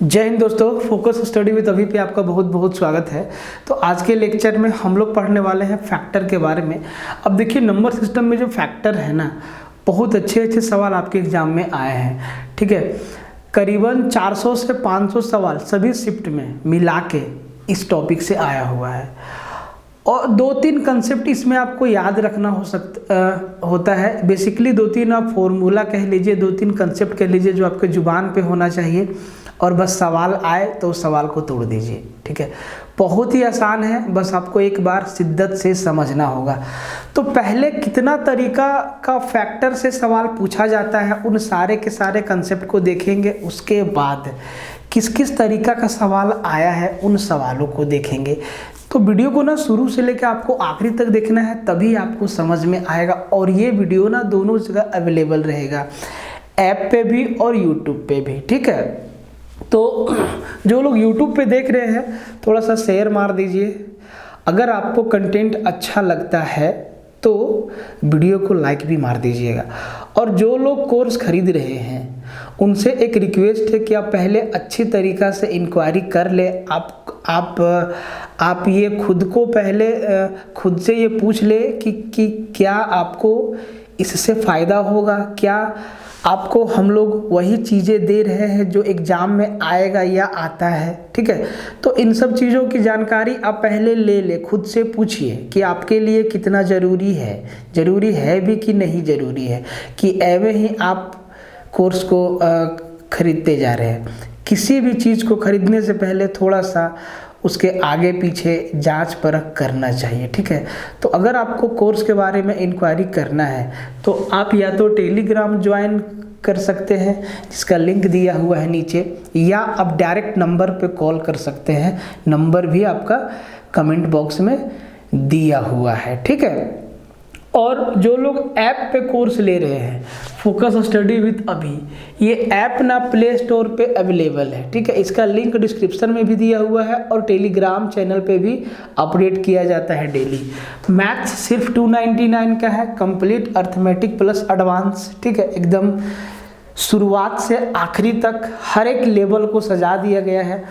जय हिंद दोस्तों, focus study with अभी पे आपका बहुत बहुत स्वागत है। तो आज के लेक्चर में हम लोग पढ़ने वाले हैं फैक्टर के बारे में। अब देखिए, नंबर सिस्टम में जो फैक्टर है ना, बहुत अच्छे अच्छे सवाल आपके एग्जाम में आए हैं। ठीक है, करीबन 400 से 500 सवाल सभी शिफ्ट में मिला के इस टॉपिक से आया हुआ है। और 2-3 कंसेप्ट इसमें आपको याद रखना होता है। बेसिकली 2-3 आप फॉर्मूला कह लीजिए, 2-3 कंसेप्ट कह लीजिए जो आपके जुबान पे होना चाहिए, और बस सवाल आए तो उस सवाल को तोड़ दीजिए। ठीक है, बहुत ही आसान है, बस आपको एक बार शिद्दत से समझना होगा। तो पहले कितना तरीका का फैक्टर से सवाल पूछा जाता है, उन सारे के सारे कंसेप्ट को देखेंगे। उसके बाद किस किस तरीका का सवाल आया है, उन सवालों को देखेंगे। तो वीडियो को ना शुरू से लेकर आपको आखिरी तक देखना है, तभी आपको समझ में आएगा। और ये वीडियो ना दोनों जगह अवेलेबल रहेगा, ऐप पे भी और यूट्यूब पे भी। ठीक है, तो जो लोग यूट्यूब पे देख रहे हैं थोड़ा सा शेयर मार दीजिए। अगर आपको कंटेंट अच्छा लगता है तो वीडियो को लाइक भी मार दीजिएगा। और जो लोग कोर्स खरीद रहे हैं उनसे एक रिक्वेस्ट है कि आप पहले अच्छी तरीक़ा से इंक्वायरी कर ले। आप ये खुद को पहले खुद से ये पूछ ले कि क्या आपको इससे फ़ायदा होगा, क्या आपको हम लोग वही चीज़ें दे रहे हैं जो एग्ज़ाम में आएगा या आता है। ठीक है, तो इन सब चीज़ों की जानकारी आप पहले ले खुद से पूछिए कि आपके लिए कितना ज़रूरी है भी कि नहीं ज़रूरी है, कि एवं ही आप कोर्स को खरीदते जा रहे हैं। किसी भी चीज़ को खरीदने से पहले थोड़ा सा उसके आगे पीछे जांच परख करना चाहिए। ठीक है, तो अगर आपको कोर्स के बारे में इंक्वायरी करना है तो आप या तो टेलीग्राम ज्वाइन कर सकते हैं, जिसका लिंक दिया हुआ है नीचे, या आप डायरेक्ट नंबर पे कॉल कर सकते हैं। नंबर भी आपका कमेंट बॉक्स में दिया हुआ है। ठीक है, और जो लोग ऐप पे कोर्स ले रहे हैं फोकस स्टडी विद अभी, ये ऐप ना प्ले स्टोर पे अवेलेबल है। ठीक है, इसका लिंक डिस्क्रिप्शन में भी दिया हुआ है, और टेलीग्राम चैनल पे भी अपडेट किया जाता है डेली। मैथ्स सिर्फ 299 का है, कंप्लीट अर्थमेटिक प्लस एडवांस। ठीक है, एकदम शुरुआत से आखिरी तक हर एक लेवल को सजा दिया गया है।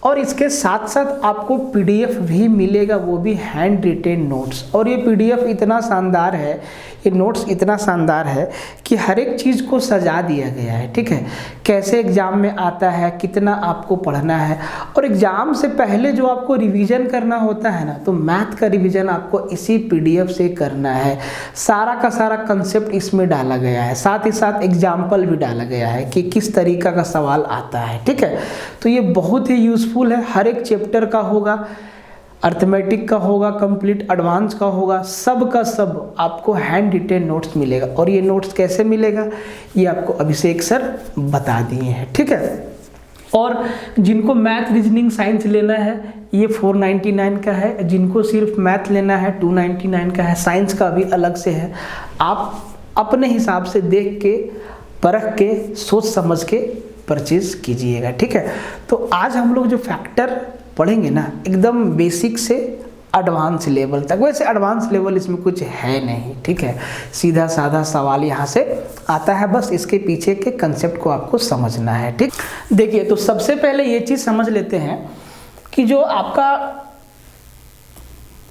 और इसके साथ साथ आपको पीडीएफ भी मिलेगा, वो भी हैंड रिटेन नोट्स। और ये पीडीएफ इतना शानदार है, ये नोट्स इतना शानदार है कि हर एक चीज़ को सजा दिया गया है। ठीक है, कैसे एग्ज़ाम में आता है, कितना आपको पढ़ना है, और एग्ज़ाम से पहले जो आपको रिवीजन करना होता है ना, तो मैथ का रिवीजन आपको इसी पीडीएफ से करना है। सारा का सारा कंसेप्ट इसमें डाला गया है, साथ ही साथ एग्जाम्पल भी डाला गया है कि किस तरीका का सवाल आता है। ठीक है, तो ये बहुत ही यूज़फुल है। हर एक चैप्टर का होगा, अर्थमेटिक का होगा, कंप्लीट एडवांस का होगा, सब का सब आपको हैंड रिटेन नोट्स मिलेगा। और ये नोट्स कैसे मिलेगा ये आपको अभिषेक सर बता दिए हैं। ठीक है, और जिनको मैथ, रीजनिंग, साइंस लेना है ये 499 का है, जिनको सिर्फ मैथ लेना है 299 का है, साइंस का भी अलग से है। आप अपने हिसाब से देख के, परख के, सोच समझ के परचेज कीजिएगा। ठीक है, तो आज हम लोग जो फैक्टर पढ़ेंगे ना, एकदम बेसिक से एडवांस लेवल तक। वैसे एडवांस लेवल इसमें कुछ है नहीं। ठीक है, सीधा साधा सवाल यहाँ से आता है, बस इसके पीछे के कंसेप्ट को आपको समझना है। ठीक, देखिए, तो सबसे पहले ये चीज़ समझ लेते हैं कि जो आपका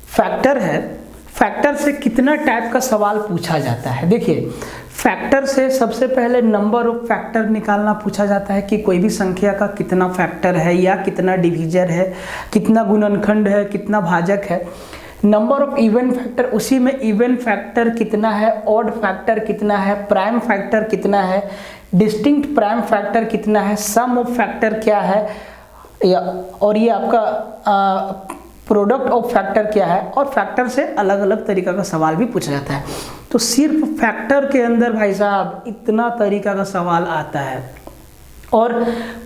फैक्टर है, फैक्टर से कितना टाइप का सवाल पूछा जाता है। देखिए, फैक्टर से सबसे पहले नंबर ऑफ फैक्टर निकालना पूछा जाता है कि कोई भी संख्या का कितना फैक्टर है, या कितना डिवीजर है, कितना गुणनखंड है, कितना भाजक है। नंबर ऑफ इवन फैक्टर, उसी में इवन फैक्टर कितना है, ऑड फैक्टर कितना है, प्राइम फैक्टर कितना है, डिस्टिंक्ट प्राइम फैक्टर कितना है, सम ऑफ फैक्टर क्या है, और ये आपका प्रोडक्ट ऑफ फैक्टर क्या है। और फैक्टर से अलग अलग तरीका का सवाल भी पूछा जाता है। तो सिर्फ फैक्टर के अंदर भाई साहब इतना तरीका का सवाल आता है, और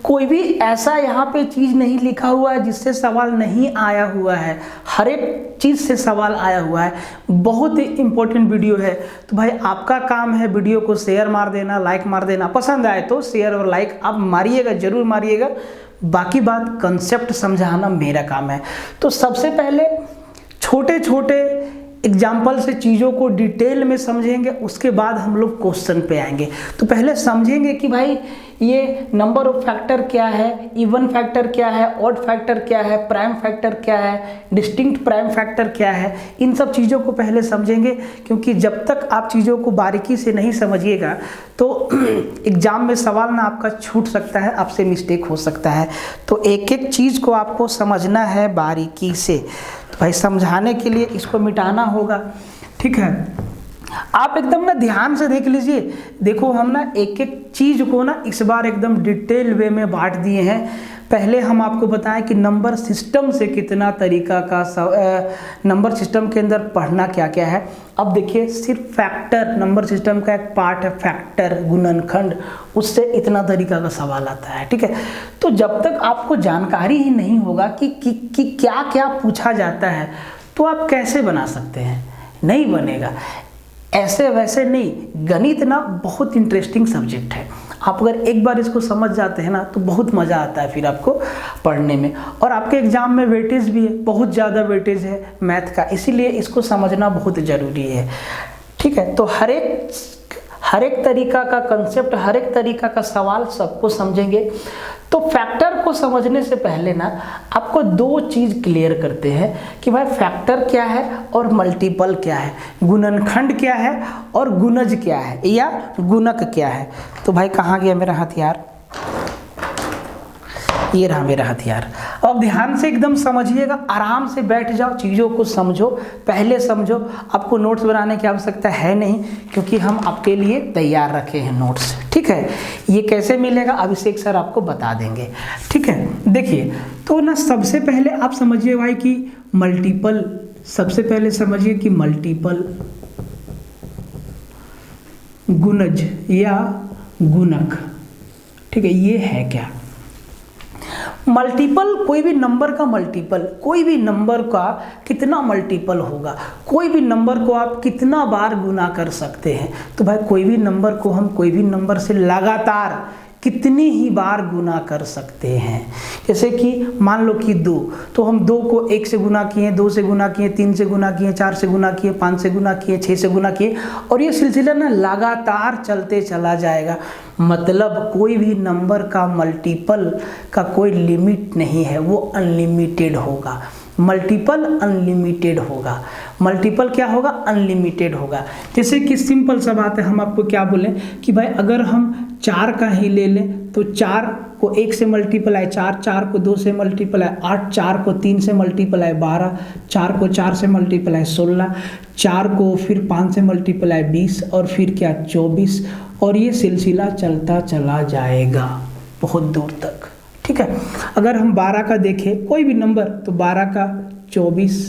कोई भी ऐसा यहाँ पे चीज़ नहीं लिखा हुआ है जिससे सवाल नहीं आया हुआ है। हर एक चीज़ से सवाल आया हुआ है। बहुत ही इंपॉर्टेंट वीडियो है। तो भाई आपका काम है वीडियो को शेयर मार देना, लाइक मार देना। पसंद आए तो शेयर और लाइक आप मारिएगा, जरूर मारिएगा। बाकी बात कंसेप्ट समझाना मेरा काम है। तो सबसे पहले छोटे छोटे एग्जाम्पल से चीज़ों को डिटेल में समझेंगे, उसके बाद हम लोग क्वेश्चन पे आएंगे। तो पहले समझेंगे कि भाई ये नंबर ऑफ फैक्टर क्या है, इवन फैक्टर क्या है, ऑड फैक्टर क्या है, प्राइम फैक्टर क्या है, डिस्टिंक्ट प्राइम फैक्टर क्या है। इन सब चीज़ों को पहले समझेंगे, क्योंकि जब तक आप चीज़ों को बारीकी से नहीं समझिएगा तो एग्जाम में सवाल ना आपका छूट सकता है, आपसे मिस्टेक हो सकता है। तो एक एक चीज़ को आपको समझना है बारीकी से। तो भाई समझाने के लिए इसको मिटाना होगा, ठीक है। आप एकदम ना ध्यान से देख लीजिए। देखो हम ना एक एक चीज़ को ना इस बार एकदम डिटेल वे में बांट दिए हैं। पहले हम आपको बताएं कि नंबर सिस्टम से कितना तरीका का नंबर सिस्टम के अंदर पढ़ना क्या क्या है। अब देखिए सिर्फ फैक्टर, नंबर सिस्टम का एक पार्ट है फैक्टर, गुणनखंड, उससे इतना तरीका का सवाल आता है, ठीक है। तो जब तक आपको जानकारी ही नहीं होगा कि क्या क्या पूछा जाता है, तो आप कैसे बना सकते हैं, नहीं बनेगा। ऐसे वैसे नहीं, गणित ना बहुत इंटरेस्टिंग सब्जेक्ट है। आप अगर एक बार इसको समझ जाते हैं ना तो बहुत मज़ा आता है फिर आपको पढ़ने में। और आपके एग्जाम में वेटेज भी है, बहुत ज़्यादा वेटेज है मैथ का, इसीलिए इसको समझना बहुत ज़रूरी है, ठीक है। तो हर एक तरीका का कंसेप्ट, हर एक तरीका का सवाल सबको समझेंगे। तो फैक्टर को समझने से पहले ना आपको दो चीज़ क्लियर करते हैं कि भाई फैक्टर क्या है और मल्टीपल क्या है, गुणनखंड क्या है और गुणज क्या है या गुणक क्या है। तो भाई कहाँ गया मेरा हथियार, ये रहा मेरा हथियार। अब ध्यान से एकदम समझिएगा, आराम से बैठ जाओ, चीज़ों को समझो, पहले समझो। आपको नोट्स बनाने की आवश्यकता है नहीं, क्योंकि हम आपके लिए तैयार रखे हैं नोट्स, ठीक है। ये कैसे मिलेगा अभिषेक सर आपको बता देंगे, ठीक है। देखिए तो ना सबसे पहले आप समझिए भाई कि मल्टीपल, सबसे पहले समझिए कि मल्टीपल, गुणज या गुणक, ठीक है, ये है क्या। मल्टीपल कोई भी नंबर का मल्टीपल, कोई भी नंबर का कितना मल्टीपल होगा, कोई भी नंबर को आप कितना बार गुना कर सकते हैं। तो भाई कोई भी नंबर को हम कोई भी नंबर से लगातार कितनी ही बार गुना कर सकते हैं। जैसे कि मान लो कि 2, तो हम 2 को 1 से गुना किए, 2 से गुना किए, 3 से गुना किए, 4 से गुना किए, 5 से गुना किए, 6 से गुना किए, और ये सिलसिला ना लगातार चलते चला जाएगा। मतलब कोई भी नंबर का मल्टीपल का कोई लिमिट नहीं है, वो अनलिमिटेड होगा। मल्टीपल अनलिमिटेड होगा। मल्टीपल क्या होगा, अनलिमिटेड होगा। जैसे कि सिंपल सा बात है, हम आपको क्या बोलें कि भाई अगर हम 4 का ही ले लें तो 4 को 1 से मल्टीप्लाई 4, 4 को 2 से मल्टीप्लाई 8, 4 को 3 से मल्टीप्लाई 12, 4 को 4 से मल्टीप्लाई 16, 4 को फिर 5 से मल्टीप्लाई 20 और फिर क्या 24, और ये सिलसिला चलता चला जाएगा बहुत दूर तक, ठीक है। अगर हम 12 का देखें कोई भी नंबर, तो 12 का 24,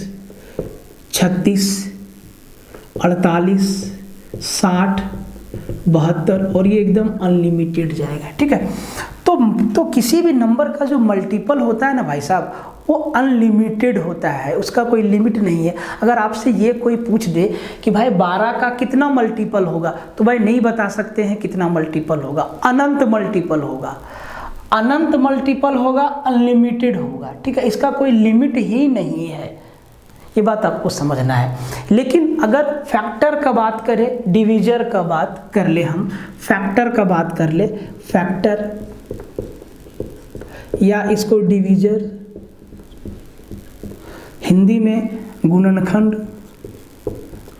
36, 48, 60, 72, और ये एकदम अनलिमिटेड जाएगा, ठीक है। तो किसी भी नंबर का जो मल्टीपल होता है ना भाई साहब, वो अनलिमिटेड होता है, उसका कोई लिमिट नहीं है। अगर आपसे ये कोई पूछ दे कि भाई 12 का कितना मल्टीपल होगा, तो भाई नहीं बता सकते हैं कितना मल्टीपल होगा, अनंत मल्टीपल होगा, अनंत मल्टीपल होगा, अनलिमिटेड होगा, ठीक है। इसका कोई लिमिट ही नहीं है, ये बात आपको समझना है। लेकिन अगर फैक्टर का बात करें, डिवीजर का बात कर ले, हम फैक्टर का बात कर ले, फैक्टर या इसको डिवीजर, हिंदी में गुणनखंड,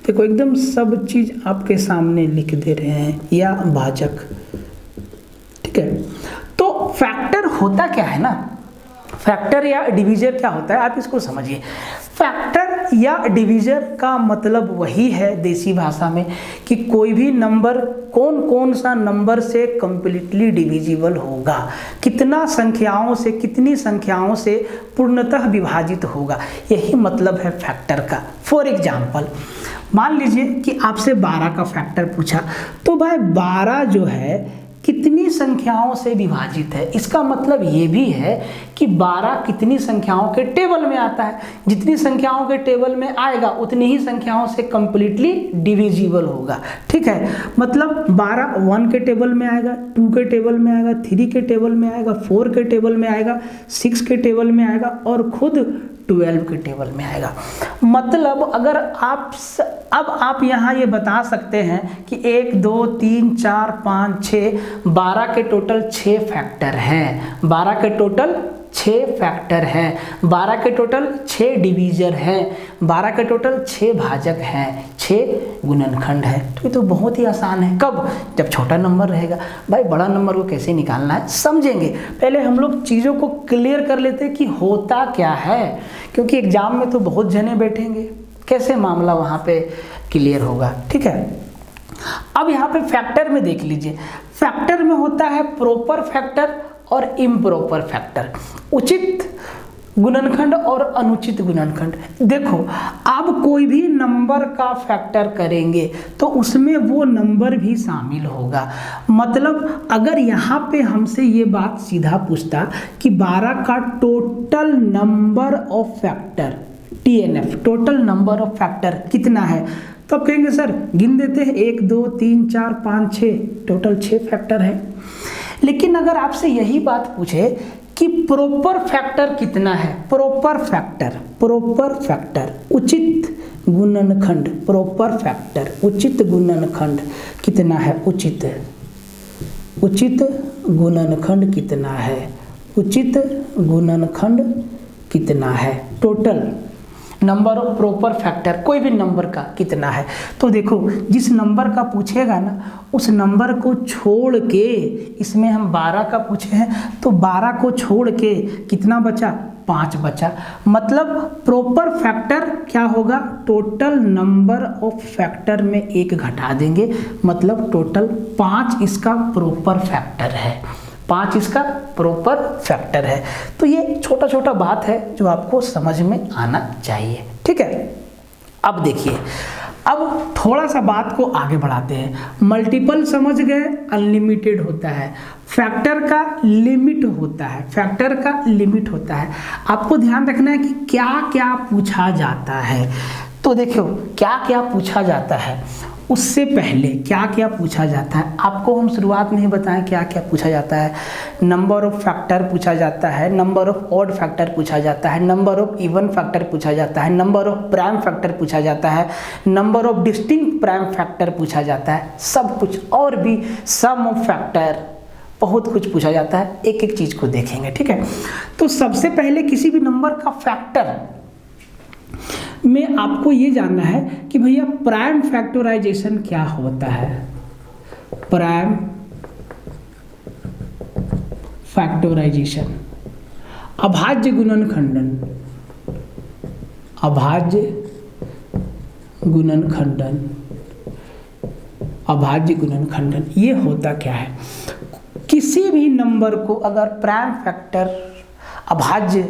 देखो एकदम सब चीज आपके सामने लिख दे रहे हैं, या भाजक, ठीक है। तो फैक्टर होता क्या है ना, फैक्टर या डिवीजर क्या होता है आप इसको समझिए। फैक्टर या डिवीजर का मतलब वही है देसी भाषा में कि कोई भी नंबर कौन कौन सा नंबर से कंप्लीटली डिविजिबल होगा, कितना संख्याओं से, कितनी संख्याओं से पूर्णतः विभाजित होगा, यही मतलब है फैक्टर का। फॉर एग्जाम्पल मान लीजिए कि आपसे 12 का फैक्टर पूछा, तो भाई 12 जो है कितनी संख्याओं से विभाजित है। इसका मतलब ये भी है कि 12 कितनी संख्याओं के टेबल में आता है। जितनी संख्याओं के टेबल में आएगा उतनी ही संख्याओं से कंप्लीटली डिविजिबल होगा। ठीक है, मतलब 12 1 के टेबल में आएगा, 2 के टेबल में आएगा, 3 के टेबल में आएगा, 4 के टेबल में आएगा, 6 के टेबल में आएगा और खुद 12 के टेबल में आएगा। मतलब अगर अब आप यहाँ ये बता सकते हैं कि 1 2 3 4 5 6 12 के टोटल 6 फैक्टर हैं, 12 के टोटल 6 फैक्टर हैं, 12 के टोटल 6 डिवीजर हैं, 12 के टोटल 6 भाजक हैं, 6 गुणनखंड है। तो ये तो बहुत ही आसान है। कब? जब छोटा नंबर रहेगा। भाई बड़ा नंबर को कैसे निकालना है समझेंगे। पहले हम लोग चीज़ों को क्लियर कर लेते हैं कि होता क्या है, क्योंकि एग्जाम में तो बहुत जने बैठेंगे, कैसे मामला वहाँ पे क्लियर होगा। ठीक है, अब यहाँ पे फैक्टर में देख लीजिए। फैक्टर में होता है प्रॉपर फैक्टर और इम्प्रॉपर फैक्टर, उचित गुणनखंड और अनुचित गुणनखंड। देखो, आप कोई भी नंबर का फैक्टर करेंगे तो उसमें वो नंबर भी शामिल होगा। मतलब अगर यहाँ पे हमसे ये बात सीधा पूछता कि 12 का total number of factor TNF, total number of factor कितना है, तो आप कहेंगे सर गिन देते हैं 1 2 3 4 5 6, टोटल 6 फैक्टर है। लेकिन अगर आपसे यही बात पूछे कि प्रॉपर फैक्टर कितना है, प्रॉपर फैक्टर उचित गुणनखंड, प्रॉपर फैक्टर उचित गुणनखंड कितना है, उचित गुणनखंड कितना है, उचित गुणनखंड कितना है, total number of proper factor कोई भी नंबर का कितना है। तो देखो, जिस नंबर का पूछेगा ना उस नंबर को छोड़ के, इसमें हम 12 का पूछे हैं तो 12 को छोड़ के कितना बचा, 5 बचा। मतलब प्रॉपर फैक्टर क्या होगा, टोटल नंबर ऑफ फैक्टर में 1 घटा देंगे, मतलब टोटल 5 इसका प्रॉपर फैक्टर है, 5 इसका प्रॉपर फैक्टर है। तो ये छोटा छोटा बात है जो आपको समझ में आना चाहिए। ठीक है, अब देखिए, अब थोड़ा सा बात को आगे बढ़ाते हैं। मल्टीपल समझ गए, अनलिमिटेड होता है, फैक्टर का लिमिट होता है, फैक्टर का लिमिट होता है। आपको ध्यान रखना है कि क्या क्या पूछा जाता है। तो देखो क्या क्या पूछा जाता है, उससे पहले क्या क्या पूछा जाता है आपको हम शुरुआत में ही बताएं क्या क्या पूछा जाता है। नंबर ऑफ फैक्टर पूछा जाता है, नंबर ऑफ ऑड फैक्टर पूछा जाता है, नंबर ऑफ इवन फैक्टर पूछा जाता है, नंबर ऑफ प्राइम फैक्टर पूछा जाता है, number of distinct prime factor पूछा जाता है, सब कुछ, और भी सम ऑफ फैक्टर, बहुत कुछ पूछा जाता है। एक एक चीज को देखेंगे। ठीक है, तो सबसे पहले किसी भी नंबर का फैक्टर में आपको ये जानना है कि भैया प्राइम फैक्टराइजेशन क्या होता है। प्राइम फैक्टराइजेशन, अभाज्य गुणनखंडन, अभाज्य गुणनखंडन, अभाज्य गुणनखंडन, ये होता क्या है। किसी भी नंबर को अगर प्राइम फैक्टर अभाज्य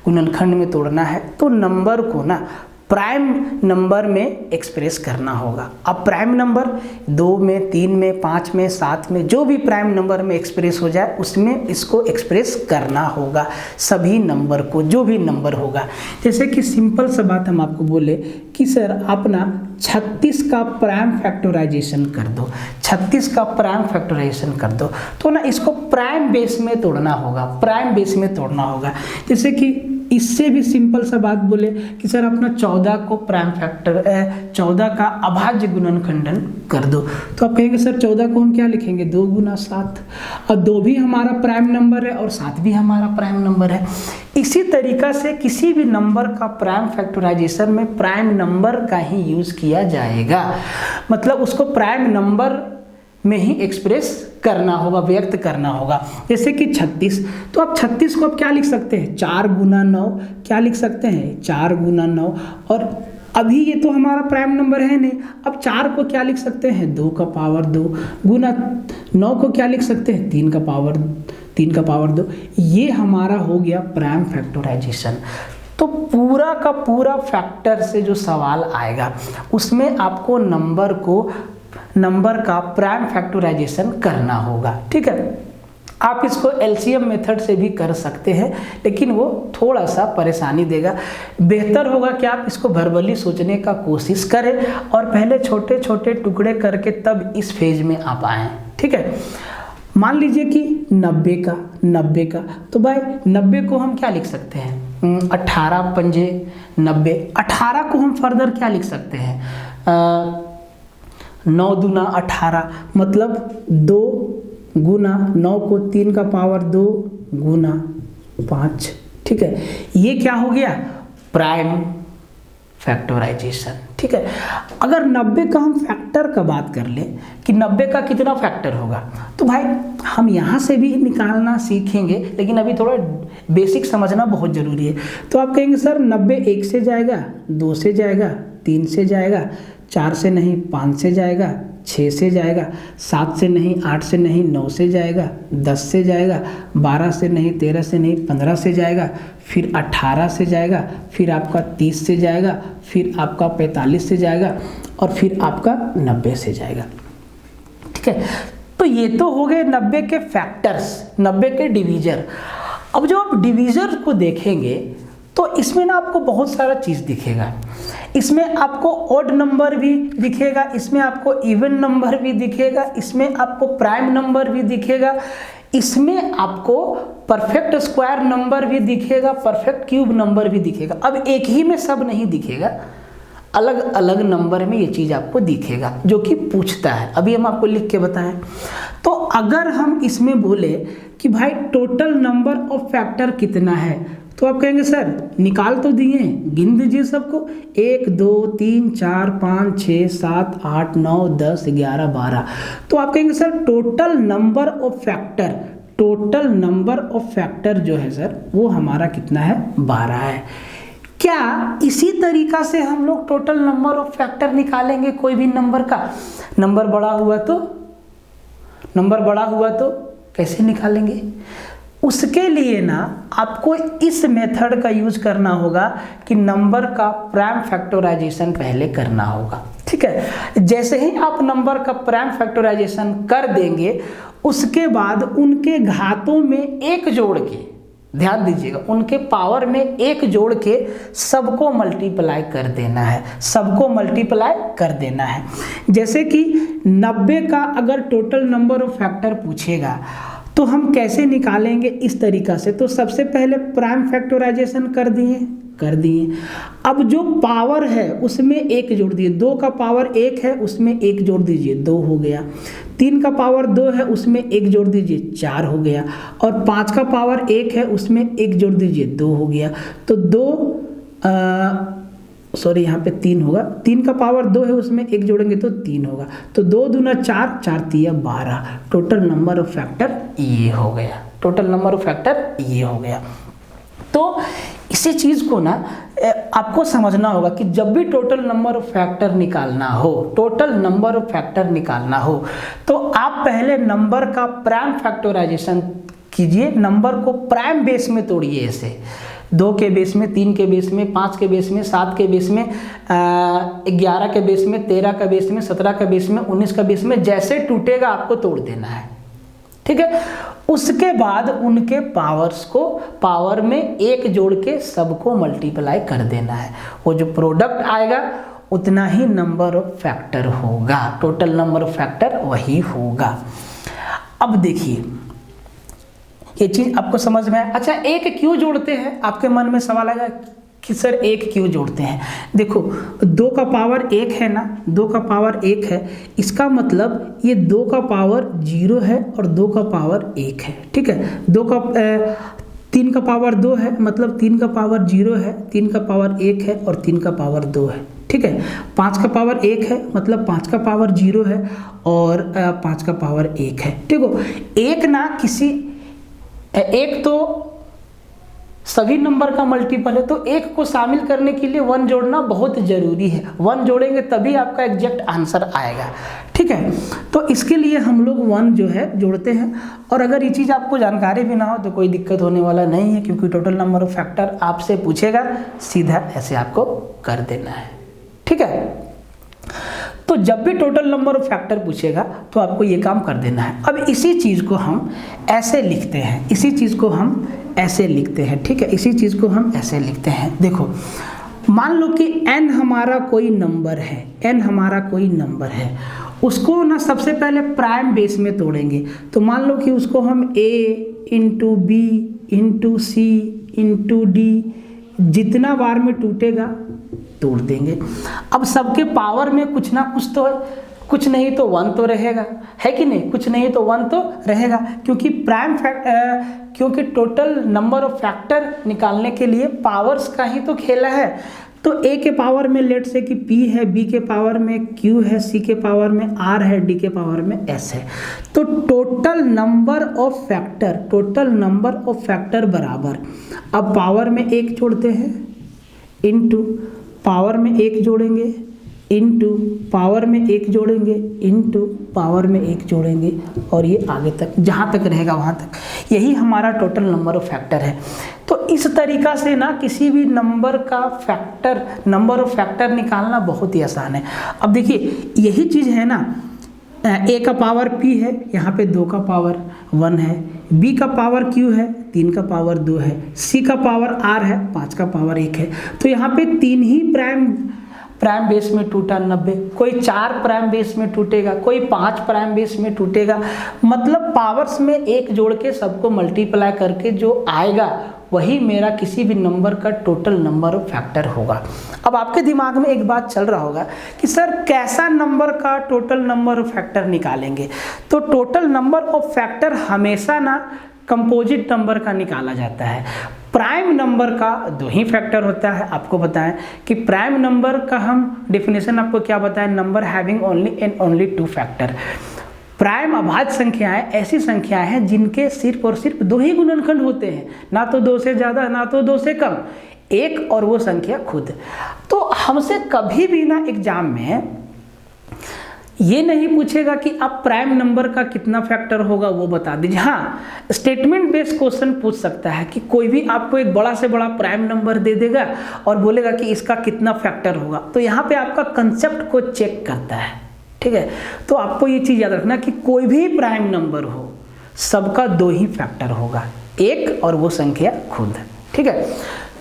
गुणनखंड में तोड़ना है तो नंबर को ना प्राइम नंबर में एक्सप्रेस करना होगा। अब प्राइम नंबर 2 में, 3 में, 5 में, 7 में, जो भी प्राइम नंबर में एक्सप्रेस हो जाए उसमें इसको एक्सप्रेस करना होगा, सभी नंबर को, जो भी नंबर होगा। जैसे कि सिंपल सा बात हम आपको बोले कि सर आप ना 36 का प्राइम फैक्टराइजेशन कर दो, 36 का प्राइम फैक्टराइजेशन कर दो, तो ना इसको प्राइम बेस में तोड़ना होगा, प्राइम बेस में तोड़ना होगा। जैसे कि इससे भी सिंपल सा बात बोले कि सर अपना 14 को प्राइम फैक्टर 14 का अभाज्य गुणनखंडन कर दो, तो आप कहेंगे सर 14 को हम क्या लिखेंगे, 2 गुना 7, और 2 भी हमारा प्राइम नंबर है और 7 भी हमारा प्राइम नंबर है। इसी तरीका से किसी भी नंबर का प्राइम फैक्टराइजेशन में प्राइम नंबर का ही यूज किया जाएगा, मतलब उसको प्राइम नंबर में ही एक्सप्रेस करना होगा, व्यक्त करना होगा। जैसे कि 36, तो आप 36 को आप क्या लिख सकते हैं, 4 गुना 9, क्या लिख सकते हैं, 4 गुना 9, और अभी ये तो हमारा प्राइम नंबर है नहीं, अब 4 को क्या लिख सकते हैं, 2 का पावर 2, गुना 9 को क्या लिख सकते हैं, 3 का पावर 2। ये हमारा हो गया प्राइम फैक्टराइजेशन। तो पूरा का पूरा फैक्टर से जो सवाल आएगा उसमें आपको नंबर को नंबर का प्राइम फैक्टराइजेशन करना होगा। ठीक है, आप इसको एलसीएम मेथड से भी कर सकते हैं, लेकिन वो थोड़ा सा परेशानी देगा। बेहतर होगा कि आप इसको वर्बली सोचने का कोशिश करें और पहले छोटे छोटे टुकड़े करके तब इस फेज में आप आएँ। ठीक है, मान लीजिए कि 90 का तो भाई 90 को हम क्या लिख सकते हैं, 18 पंजे 90। 18 को हम फर्दर क्या लिख सकते हैं, 9 दूना 18, मतलब 2 गुना 9 को 3 का पावर 2 गुना 5। ठीक है, ये क्या हो गया, प्राइम फैक्टराइजेशन। ठीक है, अगर 90 का हम फैक्टर का बात कर ले कि 90 का कितना फैक्टर होगा, तो भाई हम यहाँ से भी निकालना सीखेंगे, लेकिन अभी थोड़ा बेसिक समझना बहुत ज़रूरी है। तो आप कहेंगे सर 90 1 से जाएगा, 2 से जाएगा, 3 से जाएगा, 4 से नहीं 5 से जाएगा, 6 से जाएगा, 7 से नहीं 8 से नहीं 9 से जाएगा, 10 से जाएगा, 12 से नहीं 13 से नहीं 15 से जाएगा, फिर 18 से जाएगा, फिर आपका 30 से जाएगा, फिर आपका 45 से जाएगा और फिर आपका 90 से जाएगा। ठीक है, तो ये तो हो गए 90 के फैक्टर्स, 90 के डिवीजर। अब जो आप डिवीजर को देखेंगे तो इसमें ना आपको बहुत सारा चीज़ दिखेगा। इसमें आपको ऑड नंबर भी दिखेगा, इसमें आपको इवन नंबर भी दिखेगा, इसमें आपको प्राइम नंबर भी दिखेगा, इसमें आपको परफेक्ट स्क्वायर नंबर भी दिखेगा, परफेक्ट क्यूब नंबर भी दिखेगा। अब एक ही में सब नहीं दिखेगा, अलग अलग नंबर में ये चीज़ आपको दिखेगा जो कि पूछता है। अभी हम आपको लिख के बताएं तो अगर हम इसमें बोले कि भाई टोटल नंबर ऑफ फैक्टर कितना है, तो आप कहेंगे सर निकाल तो दिए, गिन दीजिए सबको, 1 2 3 4 5 6 7 8 9 10 11 12। तो आप कहेंगे sir total number of factor, total number of factor जो है सर वो हमारा कितना है, 12 है। क्या इसी तरीका से हम लोग टोटल नंबर ऑफ फैक्टर निकालेंगे कोई भी नंबर का? नंबर बड़ा हुआ तो कैसे निकालेंगे? उसके लिए ना आपको इस मेथड का यूज करना होगा कि नंबर का प्राइम फैक्टराइजेशन पहले करना होगा। ठीक है, जैसे ही आप नंबर का प्राइम फैक्टराइजेशन कर देंगे उसके बाद उनके घातों में एक जोड़ के, ध्यान दीजिएगा, उनके पावर में एक जोड़ के सबको मल्टीप्लाई कर देना है, सबको मल्टीप्लाई कर देना है। जैसे कि 90 का अगर टोटल नंबर ऑफ फैक्टर पूछेगा तो हम कैसे निकालेंगे, इस तरीका से। तो सबसे पहले प्राइम फैक्टराइजेशन कर दिए। अब जो पावर है उसमें एक जोड़ दिए, 2 का पावर 1 है उसमें एक जोड़ दीजिए, 2 हो गया। 3 का पावर 2 है उसमें एक जोड़ दीजिए, 4 हो गया। और 5 का पावर 1 है उसमें एक जोड़ दीजिए, 2 हो गया। तो यहाँ पे 3 होगा, 3 का पावर 2 है उसमें एक जोड़ेंगे तो 3 होगा। तो 2 दूना 4, 4 तिया 12। टोटल नंबर ऑफ फैक्टर ये हो गया, टोटल नंबर ऑफ फैक्टर ये हो गया। तो इसी चीज़ को ना आपको समझना होगा कि जब भी टोटल नंबर ऑफ फैक्टर निकालना हो तो आप पहले नंबर का प्राइम फैक्टराइजेशन कीजिए, नंबर को प्राइम बेस में तोड़िए, ऐसे 2 के बेस में, 3 के बेस में, 5 के बेस में, 7 के बेस में, 11 के बेस में, 13 का बेस में, 17 का बेस में, 19 का बेस में, जैसे टूटेगा आपको तोड़ देना है। ठीक है, उसके बाद उनके पावर्स को पावर में एक जोड़ के सबको मल्टीप्लाई कर देना है। वो जो प्रोडक्ट आएगा उतना ही नंबर ऑफ फैक्टर होगा, टोटल नंबर ऑफ फैक्टर वही होगा। अब देखिए ये चीज आपको समझ में आया। अच्छा, एक क्यों जोड़ते हैं, आपके मन में सवाल आएगा कि सर एक क्यों जोड़ते हैं। देखो 2 का पावर 1 है ना, 2 का पावर 1 है, इसका मतलब ये 2 का पावर 0 है और 2 का पावर 1 है। ठीक है, 3 का पावर 2 है, मतलब 3 का पावर 0 है, 3 का पावर 1 है और 3 का पावर 2 है। ठीक है, 5 का पावर 1 है, मतलब 5 का पावर 0 है और 5 का पावर 1 है। ठीक हो, एक तो सभी नंबर का मल्टीपल है, तो एक को शामिल करने के लिए 1 जोड़ना बहुत जरूरी है। 1 जोड़ेंगे तभी आपका एग्जैक्ट आंसर आएगा। ठीक है, तो इसके लिए हम लोग 1 जो है जोड़ते हैं। और अगर ये चीज़ आपको जानकारी भी ना हो तो कोई दिक्कत होने वाला नहीं है, क्योंकि टोटल नंबर ऑफ फैक्टर आपसे पूछेगा, सीधा ऐसे आपको कर देना है। ठीक है, तो जब भी टोटल नंबर ऑफ फैक्टर पूछेगा तो आपको ये काम कर देना है। अब इसी चीज़ को हम ऐसे लिखते हैं, इसी चीज़ को हम ऐसे लिखते हैं, ठीक है, इसी चीज़ को हम ऐसे लिखते हैं। देखो मान लो कि n हमारा कोई नंबर है, n हमारा कोई नंबर है, उसको ना सबसे पहले प्राइम बेस में तोड़ेंगे। तो मान लो कि उसको हम a into B into C into D जितना बार में टूटेगा तोड़ देंगे। अब सबके पावर में कुछ ना कुछ तो है, कुछ नहीं तो 1 तो रहेगा, है कि नहीं, कुछ नहीं तो 1 तो रहेगा, क्योंकि क्योंकि टोटल नंबर ऑफ फैक्टर निकालने के लिए पावर्स का ही तो खेला है। तो a के पावर में लेट से कि p है, b के पावर में q है, c के पावर में r है, d के पावर में s है। तो टोटल नंबर ऑफ फैक्टर बराबर, अब पावर में 1 जोड़ते हैं, इनटू पावर में 1 जोड़ेंगे, इनटू पावर में 1 जोड़ेंगे, इनटू पावर में 1 जोड़ेंगे, और ये आगे तक जहाँ तक रहेगा वहाँ तक, यही हमारा टोटल नंबर ऑफ फैक्टर है। तो इस तरीका से ना किसी भी नंबर ऑफ फैक्टर निकालना बहुत ही आसान है। अब देखिए यही चीज़ है ना, a का पावर p है, यहाँ पे 2 का पावर 1 है, b का पावर q है, 3 का पावर 2 है, c का पावर r है, 5 का पावर 1 है। तो यहाँ पे 3 ही प्राइम बेस में टूटा 90, कोई 4 प्राइम बेस में टूटेगा, कोई 5 प्राइम बेस में टूटेगा। मतलब पावर्स में 1 जोड़ के सबको मल्टीप्लाई करके जो आएगा वही मेरा किसी भी नंबर का टोटल नंबर ऑफ फैक्टर होगा। अब आपके दिमाग में एक बात चल रहा होगा कि सर कैसा नंबर का टोटल नंबर ऑफ फैक्टर निकालेंगे। तो टोटल नंबर ऑफ फैक्टर हमेशा ना कंपोजिट नंबर का निकाला जाता है। प्राइम नंबर का 2 ही फैक्टर होता है। आपको बताएं कि प्राइम नंबर का हम डेफिनेशन आपको क्या बताएं, number having only 2 factor. Prime अभाज्य संख्याएं ऐसी संख्याएं हैं जिनके सिर्फ और सिर्फ 2 ही गुणनखंड होते हैं, ना तो 2 से ज़्यादा ना तो 2 से कम, एक और वो संख्या खुद। तो हमसे कभी भी ना एग्जाम में ये नहीं पूछेगा कि आप प्राइम नंबर का कितना फैक्टर होगा वो बता दीजिए। हाँ, स्टेटमेंट बेस्ड क्वेश्चन पूछ सकता है कि कोई भी आपको एक बड़ा से बड़ा प्राइम नंबर दे देगा और बोलेगा कि इसका कितना फैक्टर होगा। तो यहाँ पे आपका कंसेप्ट को चेक करता है, ठीक है। तो आपको ये चीज़ याद रखना कि कोई भी प्राइम नंबर हो सबका 2 ही फैक्टर होगा, एक और वो संख्या खुद, ठीक है।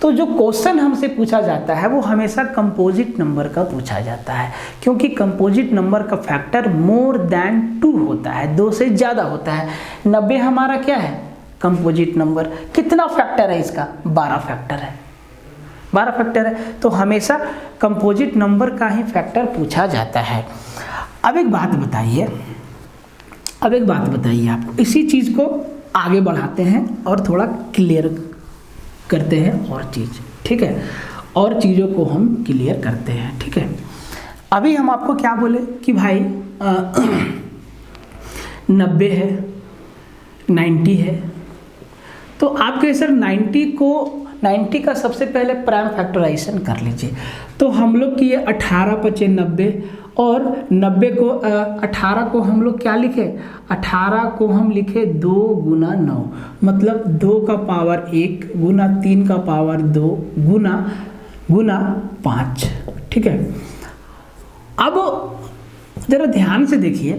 तो जो क्वेश्चन हमसे पूछा जाता है वो हमेशा कंपोजिट नंबर का पूछा जाता है, क्योंकि कंपोजिट नंबर का फैक्टर मोर देन 2 होता है, 2 से ज़्यादा होता है। 90 हमारा क्या है, कंपोजिट नंबर। कितना फैक्टर है इसका, 12 फैक्टर है, 12 फैक्टर है। तो हमेशा कंपोजिट नंबर का ही फैक्टर पूछा जाता है। अब एक बात बताइए आपको, इसी चीज़ को आगे बढ़ाते हैं और थोड़ा क्लियर करते हैं और चीज़, ठीक है, और चीज़ों को हम क्लियर करते हैं, ठीक है। अभी हम आपको क्या बोले कि भाई 90 है, 90 है, तो आप कहे सर 90 का सबसे पहले प्राइम फैक्टराइजेशन कर लीजिए। तो हम लोग किए 18 × 90 और 90 को 18 को हम लोग क्या लिखे, 18 को हम लिखे 2 × 9, मतलब 2 का पावर 1 गुना 3 का पावर 2 गुना 5, ठीक है। अब जरा ध्यान से देखिए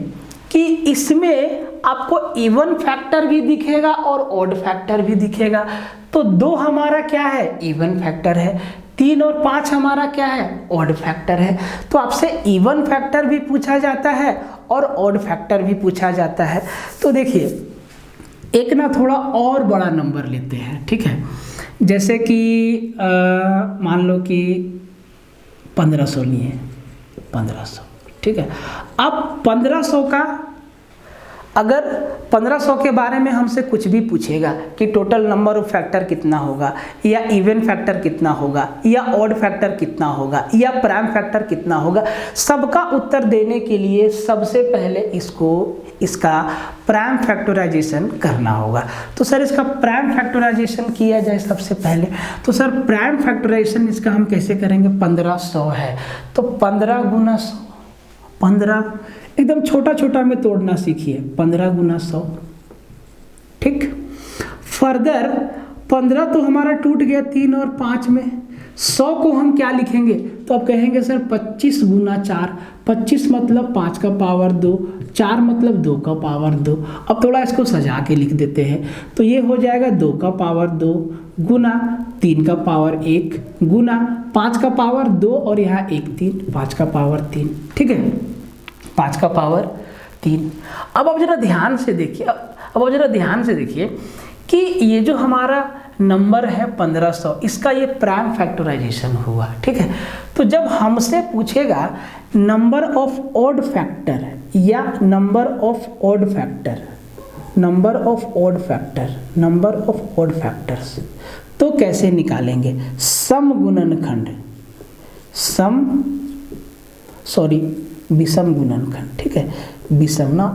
कि इसमें आपको इवन फैक्टर भी दिखेगा और ऑड फैक्टर भी दिखेगा। तो 2 हमारा क्या है, इवन फैक्टर है, 3 और 5 हमारा क्या है, ऑड फैक्टर है। तो आपसे इवन फैक्टर भी पूछा जाता है और ऑड फैक्टर भी पूछा जाता है। तो देखिए एक ना थोड़ा और बड़ा नंबर लेते हैं, ठीक है। जैसे कि मान लो कि 1500 लिए, 1500, ठीक है। अब 1500 का, अगर 1500 के बारे में हमसे कुछ भी पूछेगा कि टोटल नंबर ऑफ फैक्टर कितना होगा, या इवन फैक्टर कितना होगा, या ऑड फैक्टर कितना होगा, या प्राइम फैक्टर कितना होगा, सबका उत्तर देने के लिए सबसे पहले इसका प्राइम फैक्टराइजेशन करना होगा। तो सर इसका प्राइम फैक्टराइजेशन किया जाए सबसे पहले, तो सर प्राइम फैक्टराइजेशन इसका हम कैसे करेंगे, 1500 है तो 15 × 100, 15 एकदम छोटा छोटा में तोड़ना सीखिए, 15 × 100, ठीक। फर्दर 15 तो हमारा टूट गया 3 और 5 में, 100 को हम क्या लिखेंगे, तो आप कहेंगे सर 25 गुना 4, 25 मतलब 5 का पावर 2, 4 मतलब 2 का पावर 2। अब थोड़ा इसको सजा के लिख देते हैं, तो ये हो जाएगा 2 का पावर 2 गुना 3 का पावर 1 गुना 5 का पावर 2 और यहाँ 1 3, 5 का पावर 3, ठीक है, 5 का पावर 3। अब आप जरा ध्यान से देखिए, अब आप जरा ध्यान से देखिए कि ये जो हमारा नंबर है 1500, इसका ये प्राइम फैक्टराइजेशन हुआ, ठीक है। तो जब हमसे पूछेगा नंबर ऑफ ऑड फैक्टर या number of odd factor, number of odd factor, number of odd factors, तो कैसे निकालेंगे? सम गुणनखंड, विषम गुणनखंड, ठीक है, विषम ना,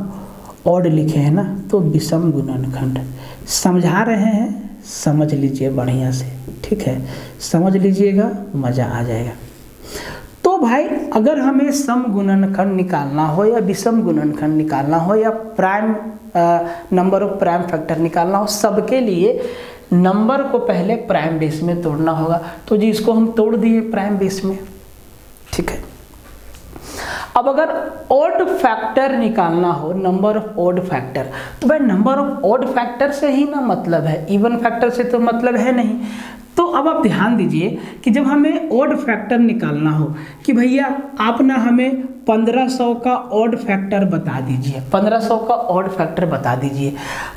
ऑड लिखे हैं ना, तो विषम गुणनखंड। समझा रहे हैं, समझ लीजिए बढ़िया से, ठीक है, समझ लीजिएगा, मज़ा आ जाएगा। तो भाई अगर हमें सम गुणनखंड निकालना हो या विषम गुणनखंड निकालना हो या prime number of prime factor निकालना हो, सबके लिए नंबर को पहले प्राइम बेस में तोड़ना होगा। तो जी इसको हम तोड़ दिए प्राइम बेस में, ठीक है। अब अगर ऑड फैक्टर निकालना हो, नंबर ऑफ ऑड फैक्टर, तो भाई नंबर ऑफ ऑड फैक्टर से ही ना मतलब है, इवन फैक्टर से तो मतलब है नहीं। तो अब आप ध्यान दीजिए कि जब हमें ऑड फैक्टर निकालना हो कि भैया आप ना हमें 1500 का ऑड फैक्टर बता दीजिए, 1500 का ऑड फैक्टर बता दीजिए,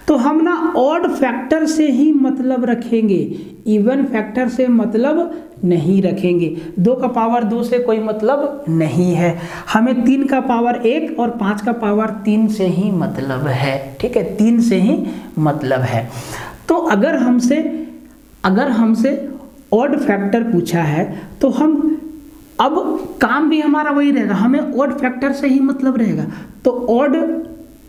तो हम ना ऑड फैक्टर से ही मतलब रखेंगे, इवन फैक्टर से मतलब नहीं रखेंगे। 2 का पावर 2 से कोई मतलब नहीं है, हमें 3 का पावर 1 और 5 का पावर 3 से ही मतलब है, ठीक है, 3 से ही मतलब है। तो अगर हमसे ऑड फैक्टर पूछा है तो हम अब काम भी हमारा वही रहेगा, हमें ऑड फैक्टर से ही मतलब रहेगा, तो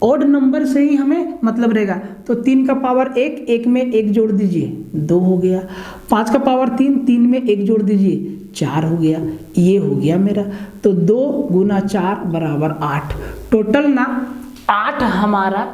ऑड नंबर से ही हमें मतलब रहेगा। तो 3 का पावर 1, 1 में 1 जोड़ दीजिए 2 हो गया, 5 का पावर 3, 3 में 1 जोड़ दीजिए 4 हो गया, ये हो गया मेरा। तो 2 गुना 4 बराबर 8, टोटल ना 8 हमारा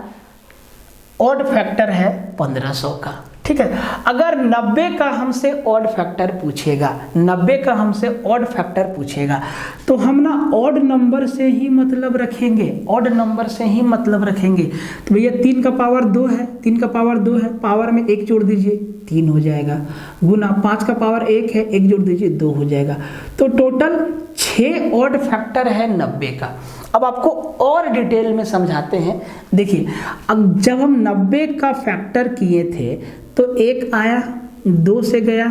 ऑड फैक्टर है 1500 का, ठीक है। अगर 90 का हमसे ऑड फैक्टर पूछेगा, 90 का हमसे ऑड फैक्टर पूछेगा, तो हम ना ऑड नंबर से ही मतलब रखेंगे, ऑड नंबर से ही मतलब रखेंगे। तो भैया 3 का पावर 2 है, 3 का पावर 2 है, पावर में 1 जोड़ दीजिए 3 हो जाएगा, गुना 5 का पावर 1 है, 1 जोड़ दीजिए 2 हो जाएगा। तो टोटल 6 ऑड फैक्टर है 90 का। अब आपको और डिटेल में समझाते हैं, देखिए अब जब हम 90 का फैक्टर किए थे तो 1 आया, 2 से गया,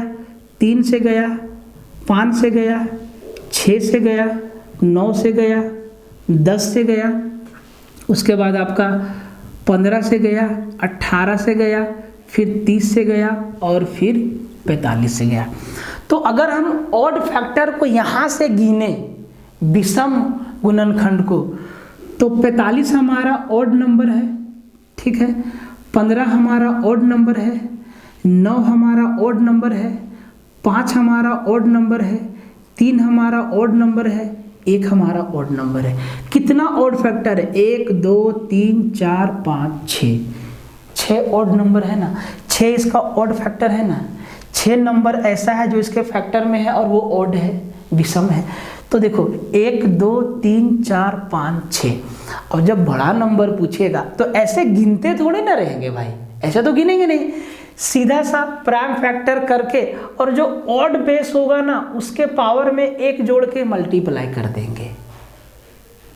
3 से गया, 5 से गया, 6 से गया, 9 से गया, 10 से गया, उसके बाद आपका 15 से गया, 18 से गया, फिर 30 से गया और फिर 45 से गया। तो अगर हम ऑड फैक्टर को यहाँ से गिने विषम गुणनखंड को, तो 45 हमारा ऑड नंबर है, ठीक है, 15 हमारा ऑड नंबर है, 9 हमारा ऑड नंबर है, 5 हमारा ऑड नंबर है, 3 हमारा ऑड नंबर है, 1 हमारा ऑड नंबर है। कितना ऑड फैक्टर है? 1 2 3 4 5 6 ऑड नंबर है ना, 6 इसका ऑड फैक्टर है ना, 6 नंबर ऐसा है जो इसके फैक्टर में है और वो ऑड है, विषम है। तो देखो 1 2 3 4 5 6। और जब बड़ा नंबर पूछेगा तो ऐसे गिनते थोड़े ना रहेंगे भाई, ऐसे तो गिनेंगे नहीं, सीधा सा प्राइम फैक्टर करके और जो ऑड बेस होगा ना उसके पावर में 1 जोड़ के मल्टीप्लाई कर देंगे।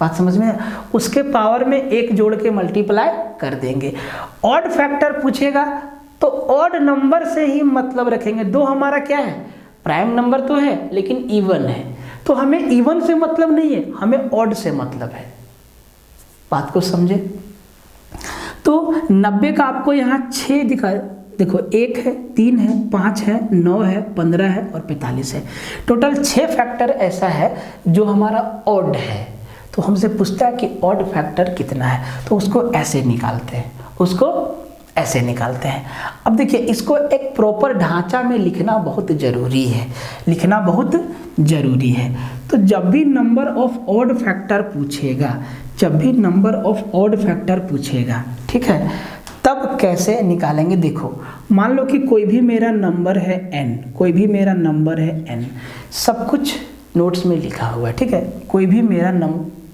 बात समझ में? उसके पावर में 1 जोड़ के मल्टीप्लाई कर देंगे। ऑड फैक्टर पूछेगा तो ऑड नंबर से ही मतलब रखेंगे। 2 हमारा क्या है? प्राइम नंबर तो है लेकिन इवन है, तो हमें इवन से मतलब नहीं है, हमें ऑड से मतलब है। बात को समझे? तो 90 का आपको यहाँ 6 दिखा, देखो 1 है, 3 है, 5 है, 9 है, 15 है और 45 है। टोटल 6 फैक्टर ऐसा है जो हमारा ऑड है। तो हमसे पूछता है कि ऑड फैक्टर कितना है, तो उसको ऐसे निकालते हैं, उसको ऐसे निकालते हैं। अब देखिए इसको एक प्रॉपर ढांचा में लिखना बहुत ज़रूरी है, लिखना बहुत ज़रूरी है। तो जब भी नंबर ऑफ ऑड फैक्टर पूछेगा, जब भी नंबर ऑफ ऑड फैक्टर पूछेगा, ठीक है, तब कैसे निकालेंगे? देखो मान लो कि कोई भी मेरा नंबर है n, कोई भी मेरा नंबर है n, सब कुछ नोट्स में लिखा हुआ है, ठीक है। कोई भी मेरा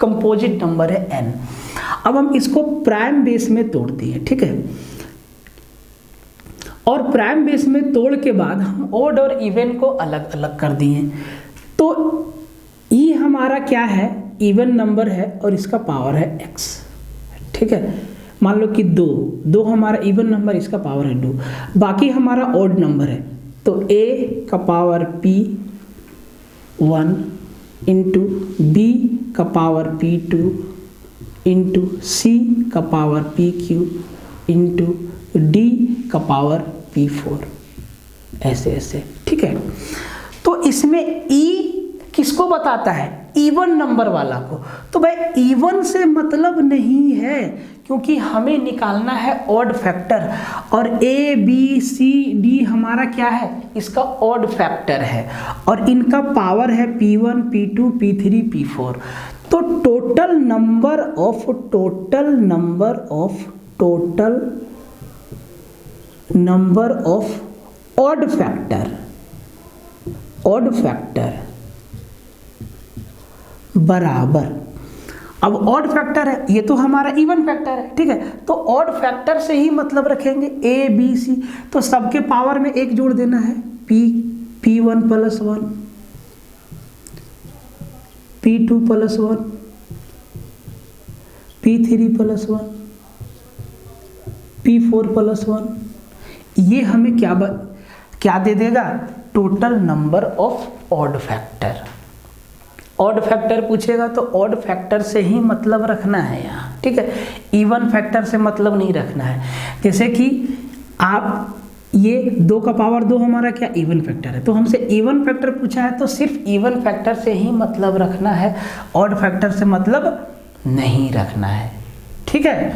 कंपोजिट नंबर है n। अब हम इसको प्राइम बेस में तोड़ दिए, ठीक है। और प्राइम बेस में तोड़ के बाद हम ऑड और इवन को अलग अलग कर दिए। तो ये हमारा क्या है, इवन नंबर है और इसका पावर है x, ठीक है। मान लो कि 2 हमारा इवन नंबर, इसका पावर है 2। बाकी हमारा ऑड नंबर है, तो a का पावर p1 इंटू b का पावर p2 इंटू c का पावर pq इंटू d का पावर p4, ऐसे ऐसे, ठीक है। तो इसमें e किसको बताता है, इवन नंबर वाला को। तो भाई इवन से मतलब नहीं है, क्योंकि हमें निकालना है ऑड फैक्टर, और a b c d हमारा क्या है, इसका ऑड फैक्टर है, और इनका पावर है p1 p2 p3 p4। तो total number of odd factor बराबर, अब ऑड फैक्टर है, ये तो हमारा इवन फैक्टर है, ठीक है। तो ऑड फैक्टर से ही मतलब रखेंगे a b c, तो सबके पावर में एक जोड़ देना है, p1 + 1 p2 + 1 p3 + 1 p4 + 1। ये हमें क्या दे देगा, total number of odd factor. Odd factor पूछेगा तो ऑड फैक्टर से ही मतलब रखना है यहाँ, ठीक है। इवन फैक्टर से मतलब नहीं रखना है। जैसे कि आप ये 2 का पावर 2 हमारा क्या इवन फैक्टर है, तो हमसे इवन फैक्टर पूछा है तो सिर्फ इवन फैक्टर से ही मतलब रखना है, ऑड फैक्टर से मतलब नहीं रखना है, ठीक है।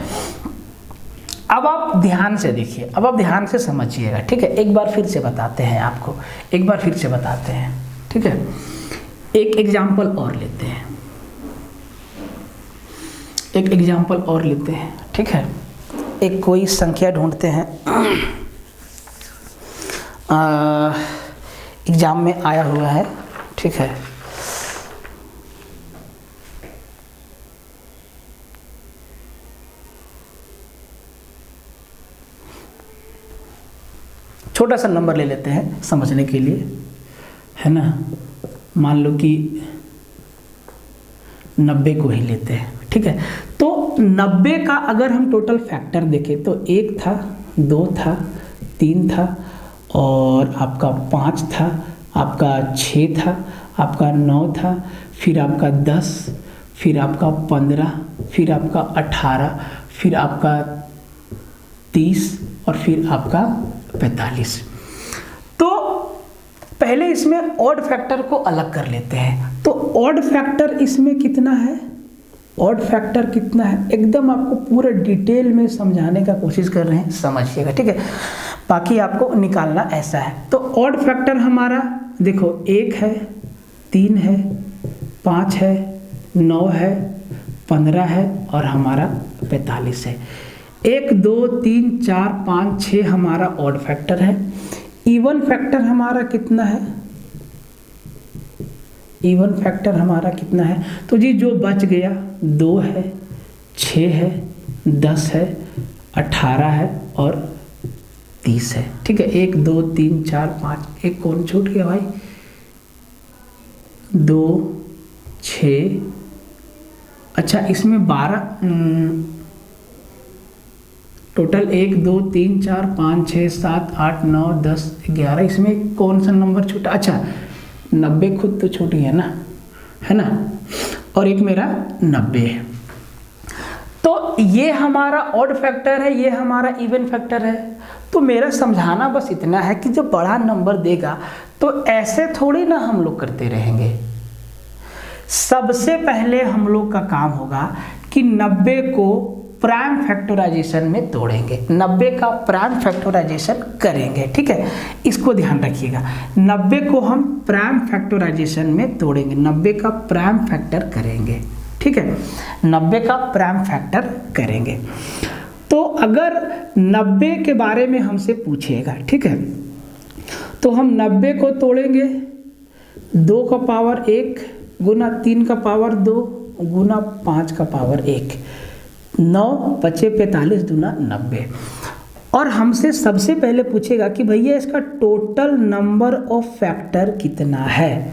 अब आप ध्यान से देखिए, अब आप ध्यान से समझिएगा, ठीक है। एक बार फिर से बताते हैं आपको, ठीक है। एक एग्जाम्पल और लेते हैं, ठीक है। एक कोई संख्या ढूंढते हैं, एग्जाम में आया हुआ है, ठीक है। छोटा सा नंबर ले लेते हैं समझने के लिए, है ना। मान लो कि 90 को ही लेते हैं, ठीक है। तो 90 का अगर हम टोटल फैक्टर देखें तो 1 था, 2 था, 3 था, और आपका 5 था, आपका 6 था, आपका 9 था, फिर आपका 10, फिर आपका 15, फिर आपका 18, फिर आपका 30 और फिर आपका 45। तो पहले इसमें ऑड फैक्टर को अलग कर लेते हैं। तो ऑड फैक्टर इसमें कितना है, एकदम आपको पूरे डिटेल में समझाने का कोशिश कर रहे हैं, समझिएगा, ठीक है। बाकी आपको निकालना ऐसा है। तो ऑड फैक्टर हमारा देखो 1 है, 3 है, 5 है, 9 है, 15 है और हमारा 45 है। 1 2 3 4 5 6 हमारा ऑड फैक्टर है। इवन फैक्टर हमारा कितना है, तो जी जो बच गया 2 है, 6 है, 10 है, 18 है और 30 है, ठीक है। 1 2 3 4 5, एक कौन छूट गया भाई, 2 6, अच्छा इसमें 12 टोटल 1 2 3 4 5 6 7 8 9 10 11, इसमें कौन सा नंबर छूटा, अच्छा 90 खुद तो छूट गया ना, है ना, और एक मेरा 90 है। तो ये हमारा ऑड फैक्टर है, ये हमारा इवन फैक्टर है। तो मेरा समझाना बस इतना है कि जब बड़ा नंबर देगा तो ऐसे थोड़ी ना हम लोग करते रहेंगे। सबसे पहले हम लोग का काम होगा कि 90 को प्राइम फैक्टराइजेशन में तोड़ेंगे, 90 का प्राइम फैक्टराइजेशन करेंगे, ठीक है। इसको ध्यान रखिएगा, 90 को हम प्राइम फैक्टराइजेशन में तोड़ेंगे, 90 का प्राइम फैक्टर करेंगे, ठीक है। 90 का प्राइम फैक्टर करेंगे। तो अगर 90 के बारे में हमसे पूछेगा, ठीक है, तो हम 90 को तोड़ेंगे 2 का पावर 1 गुना 3 का पावर 2 गुना 5 का पावर 1, 9 बचे 45 दूना 90। और हमसे सबसे पहले पूछेगा कि भैया इसका टोटल नंबर ऑफ फैक्टर कितना है,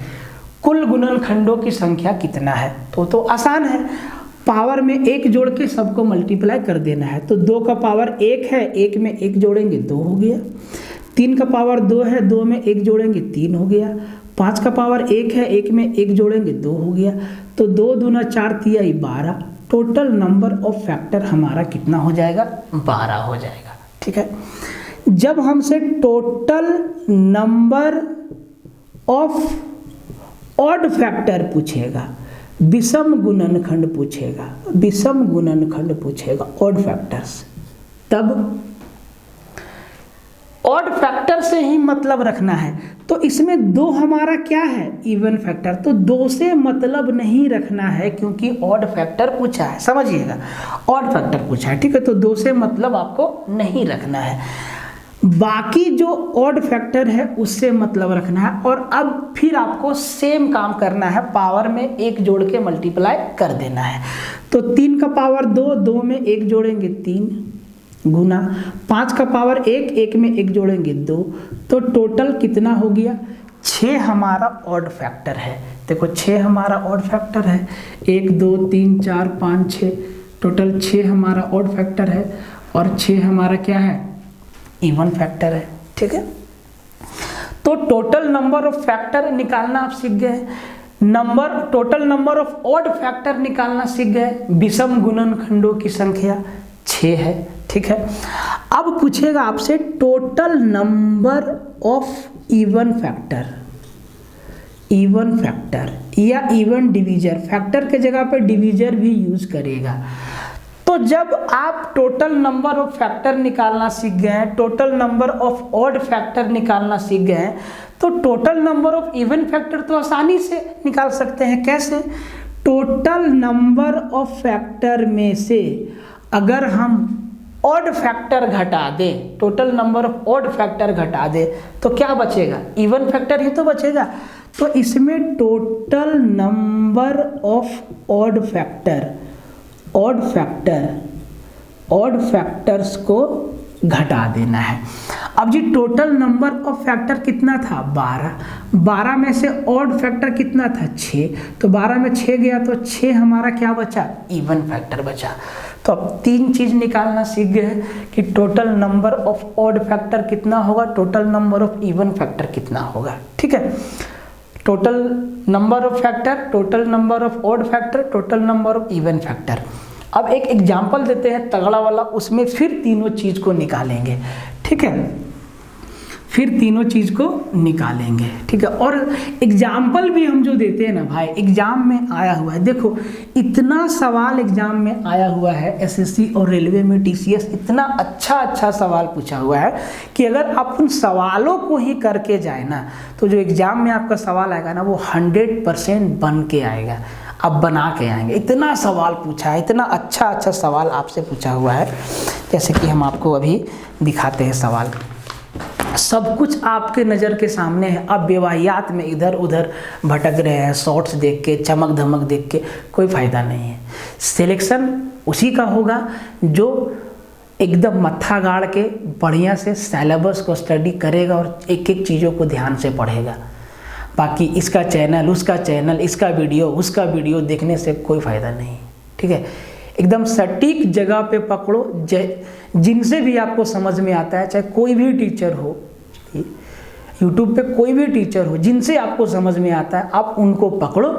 कुल गुणनखंडों की संख्या कितना है। तो आसान है, पावर में 1 जोड़ के सबको मल्टीप्लाई कर देना है। तो 2 का पावर 1 है, 1 में 1 जोड़ेंगे 2 हो गया। 3 का पावर 2 है, 2 में 1 जोड़ेंगे 3 हो गया। 5 का पावर 1 है, 1 में 1 जोड़ेंगे 2 हो गया। तो 2 दूना 4 तिहाई 12, टोटल नंबर ऑफ फैक्टर हमारा कितना हो जाएगा, 12 हो जाएगा। ठीक है, जब हमसे total number of odd factor पूछेगा, विषम गुणनखंड पूछेगा, विषम गुणनखंड पूछेगा, ऑड फैक्टर्स, तब ऑड फैक्टर से ही मतलब रखना है। तो इसमें 2 हमारा क्या है, इवन फैक्टर, तो 2 से मतलब नहीं रखना है क्योंकि ऑड फैक्टर पूछा है, समझिएगा, ऑड फैक्टर पूछा है। ठीक है, तो 2 से मतलब आपको नहीं रखना है, बाकी जो ऑड फैक्टर है उससे मतलब रखना है। और अब फिर आपको सेम काम करना है, पावर में 1 जोड़ के मल्टीप्लाई कर देना है। तो 3 का पावर 2, 2 में 1 जोड़ेंगे 3 गुना 5 का पावर 1, 1 में 1 जोड़ेंगे 2, तो टोटल कितना हो गया, 6 हमारा ऑड फैक्टर है। देखो 6 हमारा ऑड फैक्टर है, 1 2 3 4 5 6, टोटल 6 हमारा ऑड फैक्टर है और 6 हमारा क्या है, इवन फैक्टर है। ठीक है, तो टोटल नंबर ऑफ फैक्टर निकालना आप सीख गए, total number of odd factor निकालना सीख गए, विषम गुणनखंडों की संख्या 6 है। ठीक है, अब पूछेगा आपसे total number of even factor, even factor या इवन डिवीजर, फैक्टर के जगह पे डिवीजर भी यूज करेगा। तो जब आप टोटल नंबर ऑफ फैक्टर निकालना सीख गए, total number of odd factor निकालना सीख गए, तो total number of even factor तो आसानी से निकाल सकते हैं। कैसे, टोटल नंबर ऑफ फैक्टर में से अगर हम ऑड फैक्टर घटा दें, total number of odd factor घटा दें, तो क्या बचेगा, इवन फैक्टर ही तो बचेगा। तो इसमें total number of odd factor, odd factors को घटा देना है। अब जी टोटल नंबर ऑफ फैक्टर कितना था, 12 में से ऑड फैक्टर कितना था, 6, तो 12 में 6 गया तो 6 हमारा क्या बचा, इवन फैक्टर बचा। तो अब 3 चीज निकालना सीख गए कि total number of odd factor कितना होगा, total number of even factor कितना होगा। ठीक है, total number of factor, total number of odd factor, total number of even factor. अब एक एग्जाम्पल देते हैं तगड़ा वाला, उसमें फिर तीनों चीज को निकालेंगे। ठीक है, फिर तीनों चीज को निकालेंगे। ठीक है, और एग्जाम्पल भी हम जो देते हैं ना भाई, एग्जाम में आया हुआ है, देखो इतना सवाल एग्जाम में आया हुआ है, एसएससी और रेलवे में टीसीएस इतना अच्छा सवाल पूछा हुआ है कि अगर आप उन सवालों को ही करके जाए ना, तो जो एग्जाम में आपका सवाल आएगा ना, वो 100% बन के आएगा, आप बना के आएंगे। इतना सवाल पूछा है, इतना अच्छा सवाल आपसे पूछा हुआ है, जैसे कि हम आपको अभी दिखाते हैं सवाल। सब कुछ आपके नज़र के सामने है, आप बेवाहियात में इधर उधर भटक रहे हैं, शॉर्ट्स देख के, चमक धमक देख के कोई फ़ायदा नहीं है। सिलेक्शन उसी का होगा जो एकदम मत्था गाड़ के बढ़िया से सिलेबस को स्टडी करेगा और एक एक चीज़ों को ध्यान से पढ़ेगा। बाकी इसका चैनल, उसका चैनल, इसका वीडियो, उसका वीडियो देखने से कोई फ़ायदा नहीं। ठीक है, एकदम सटीक जगह पे पकड़ो, जिनसे भी आपको समझ में आता है, चाहे कोई भी टीचर हो, यूट्यूब पे कोई भी टीचर हो, जिनसे आपको समझ में आता है आप उनको पकड़ो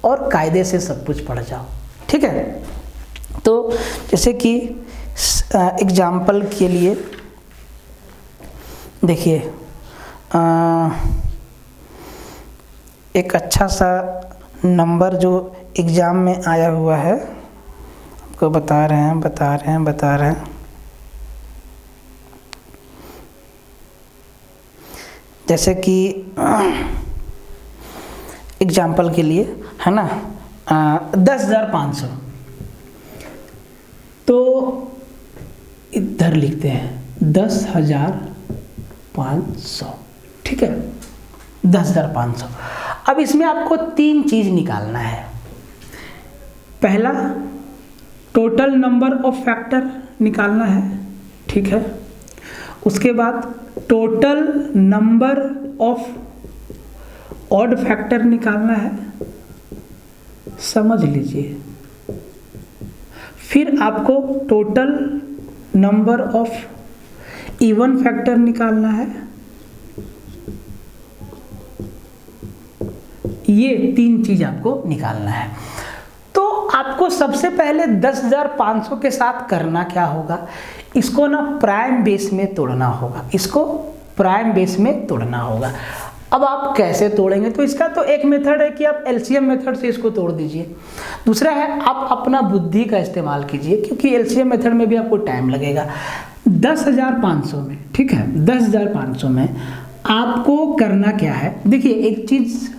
और कायदे से सब कुछ पढ़ जाओ। ठीक है, तो जैसे कि एग्जाम्पल के लिए देखिए, एक अच्छा सा नंबर जो एग्ज़ाम में आया हुआ है, आपको बता रहे हैं। जैसे कि एग्जाम्पल के लिए है ना, 10,500, तो इधर लिखते हैं 10,500। ठीक है, 10,500। अब इसमें आपको 3 चीज निकालना है। पहला, टोटल नंबर ऑफ फैक्टर निकालना है, ठीक है। उसके बाद total number of odd factor निकालना है, समझ लीजिए। फिर आपको total number of even factor निकालना है। ये 3 चीज आपको निकालना है। तो आपको सबसे पहले 10,500 के साथ करना क्या होगा, इसको ना प्राइम बेस में तोड़ना होगा, इसको प्राइम बेस में तोड़ना होगा। अब आप कैसे तोड़ेंगे, तो इसका तो एक मेथड है कि आप एलसीएम मेथड से इसको तोड़ दीजिए। दूसरा है आप अपना बुद्धि का इस्तेमाल कीजिए, क्योंकि एलसीएम मेथड में भी आपको टाइम लगेगा। 10,500 में, ठीक है, 10,500 में आपको करना क्या है, देखिए एक चीज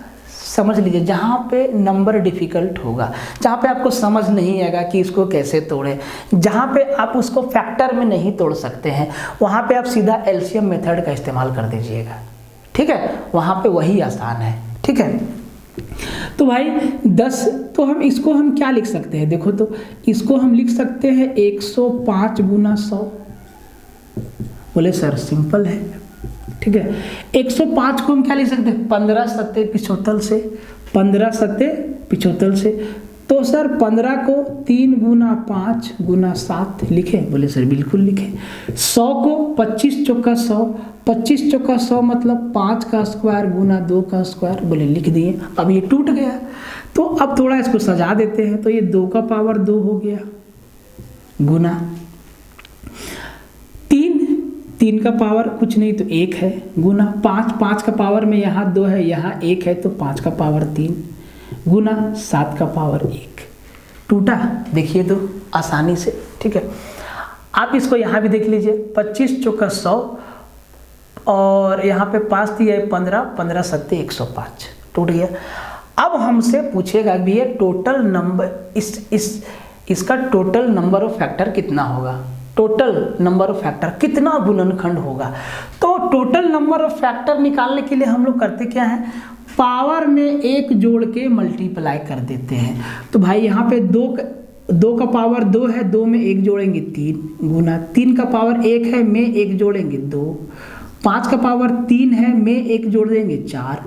समझ लीजिए, जहाँ पे नंबर डिफिकल्ट होगा, जहाँ पे आपको समझ नहीं आएगा कि इसको कैसे तोड़े, जहाँ पे आप उसको फैक्टर में नहीं तोड़ सकते हैं, वहाँ पे आप सीधा एलसीएम मेथड का इस्तेमाल कर दीजिएगा, ठीक है। वहाँ पे वही आसान है, ठीक है। तो भाई 10, तो हम इसको हम क्या लिख सकते हैं, देखो तो इसको हम लिख सकते हैं 105 गुना 100। बोले सर सिंपल है, ठीक है। 105 को हम क्या लिख सकते हैं, 15 सत्ते 75 से, 15 सत्ते 75 से। तो सर 15 को 3 गुना 5 गुना 7 लिखें, बोले सर बिल्कुल लिखें। 100 को 25 चौका 100, 25 चौका 100 मतलब 5 का स्क्वायर गुना 2 का स्क्वायर, बोले लिख दिए। अब ये टूट गया, तो अब थोड़ा इसको सजा देते हैं, तो ये 2 का पावर 2 हो गया, गुना 3 का पावर कुछ नहीं तो 1 है, गुना 5 का पावर में यहाँ 2 है, यहाँ 1 है, तो 5 का पावर 3 गुना 7 का पावर 1। टूटा, देखिए तो आसानी से, ठीक है। आप इसको यहाँ भी देख लीजिए, 25 चौका 100 और यहाँ पे 5 दिया है 15, 15 सत्ते 105, टूट गया। अब हमसे पूछेगा भी ये टोटल नंबर, इसका टोटल नंबर ऑफ फैक्टर कितना होगा, टोटल नंबर ऑफ फैक्टर कितना गुणनखंड होगा। तो टोटल नंबर ऑफ फैक्टर निकालने के लिए हम लोग करते क्या है, पावर में 1 जोड़ के मल्टीप्लाई कर देते हैं। तो भाई यहाँ पे 2 का पावर 2 है, 2 में 1 जोड़ेंगे 3 गुना 3 का पावर 1 है, में 1 जोड़ेंगे 2, 5 का पावर 3 है, में 1 जोड़ देंगे 4,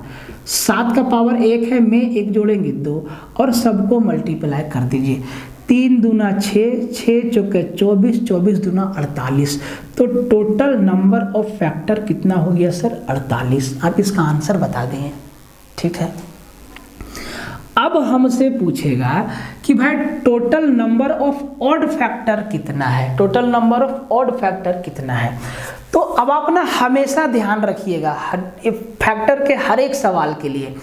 7 का पावर 1 है, में 1 जोड़ेंगे 2 और सबको मल्टीप्लाई कर दीजिए। 3 दूना 6, 6 चौके 24, 24 दूना 48। तो टोटल नंबर ऑफ फैक्टर कितना हो गया सर, 48। आप इसका आंसर बता दें, ठीक है। अब हमसे पूछेगा कि भाई total number of odd factor कितना है, total number of odd factor कितना है। तो अब आप ना हमेशा ध्यान रखिएगा फैक्टर के हर एक सवाल के लिए,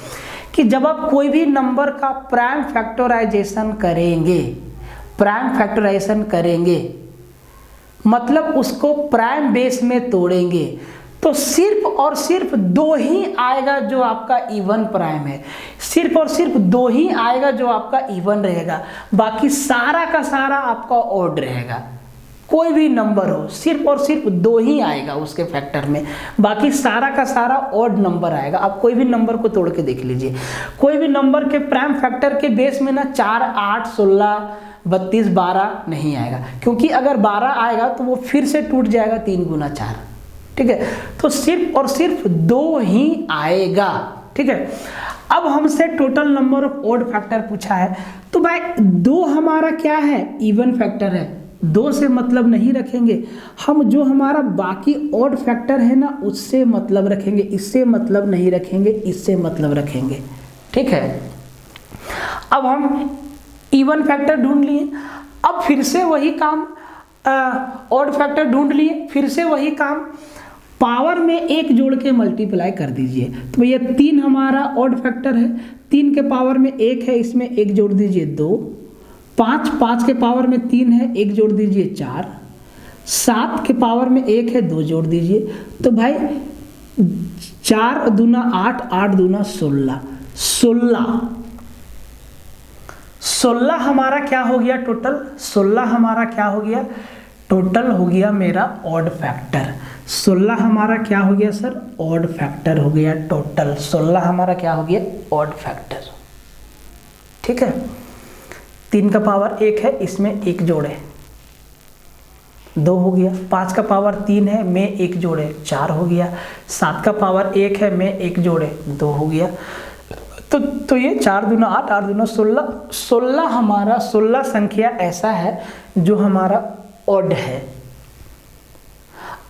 कि जब आप कोई भी नंबर का प्राइम फैक्टराइजेशन करेंगे, प्राइम फैक्टराइजेशन करेंगे मतलब उसको प्राइम बेस में तोड़ेंगे, तो सिर्फ और सिर्फ 2 ही आएगा जो आपका इवन प्राइम है, सिर्फ और सिर्फ 2 ही आएगा जो आपका इवन रहेगा, बाकी सारा का सारा आपका ऑड रहेगा। कोई भी नंबर हो, सिर्फ और सिर्फ 2 ही आएगा उसके फैक्टर में, बाकी सारा का सारा ऑड नंबर आएगा। आप कोई भी नंबर को तोड़ के देख लीजिए, कोई भी नंबर के प्राइम फैक्टर के बेस में ना 4, 8, 16, 32, 12 नहीं आएगा, क्योंकि अगर 12 आएगा तो वो फिर से टूट जाएगा 3 गुना 4, ठीक है। तो सिर्फ और सिर्फ 2 ही आएगा, ठीक है। अब हमसे total number of odd factor पूछा है, तो भाई 2 हमारा क्या है, इवन फैक्टर है, 2 से मतलब नहीं रखेंगे हम, जो हमारा बाकी ऑड फैक्टर है ना उससे मतलब रखेंगे, इससे मतलब नहीं रखेंगे, इससे मतलब रखेंगे, ठीक है। अब हम इवन फैक्टर ढूंढ लिए, अब फिर से वही काम, ऑड फैक्टर ढूंढ लिए, फिर से वही काम, पावर में 1 जोड़ के मल्टीप्लाई कर दीजिए। तो ये 3 हमारा ऑड फैक्टर है, 3 के पावर में 1 है, इसमें 1 जोड़ दीजिए 2, 5 के पावर में 3 है, 1 जोड़ दीजिए 4, 7 के पावर में 1 है, 2 जोड़ दीजिए। तो भाई 4 दूना 8, 8 दूना 16, 16 हमारा क्या हो गया टोटल, 16 हमारा क्या हो गया टोटल, हो गया मेरा ऑड फैक्टर। 16 हमारा क्या हो गया सर, ऑड फैक्टर हो गया टोटल। 16 हमारा क्या हो गया, ऑड फैक्टर। ठीक है, 3 का पावर 1 है, इसमें 1 जोड़े 2 हो गया। 5 का पावर 3 है, में 1 जोड़े 4 हो गया। 7 का पावर 1 है, में 1 जोड़े 2 हो गया। तो ये 4 दूना 8, 8 दूना 16। 16 हमारा 16 संख्या ऐसा है जो हमारा ऑड है।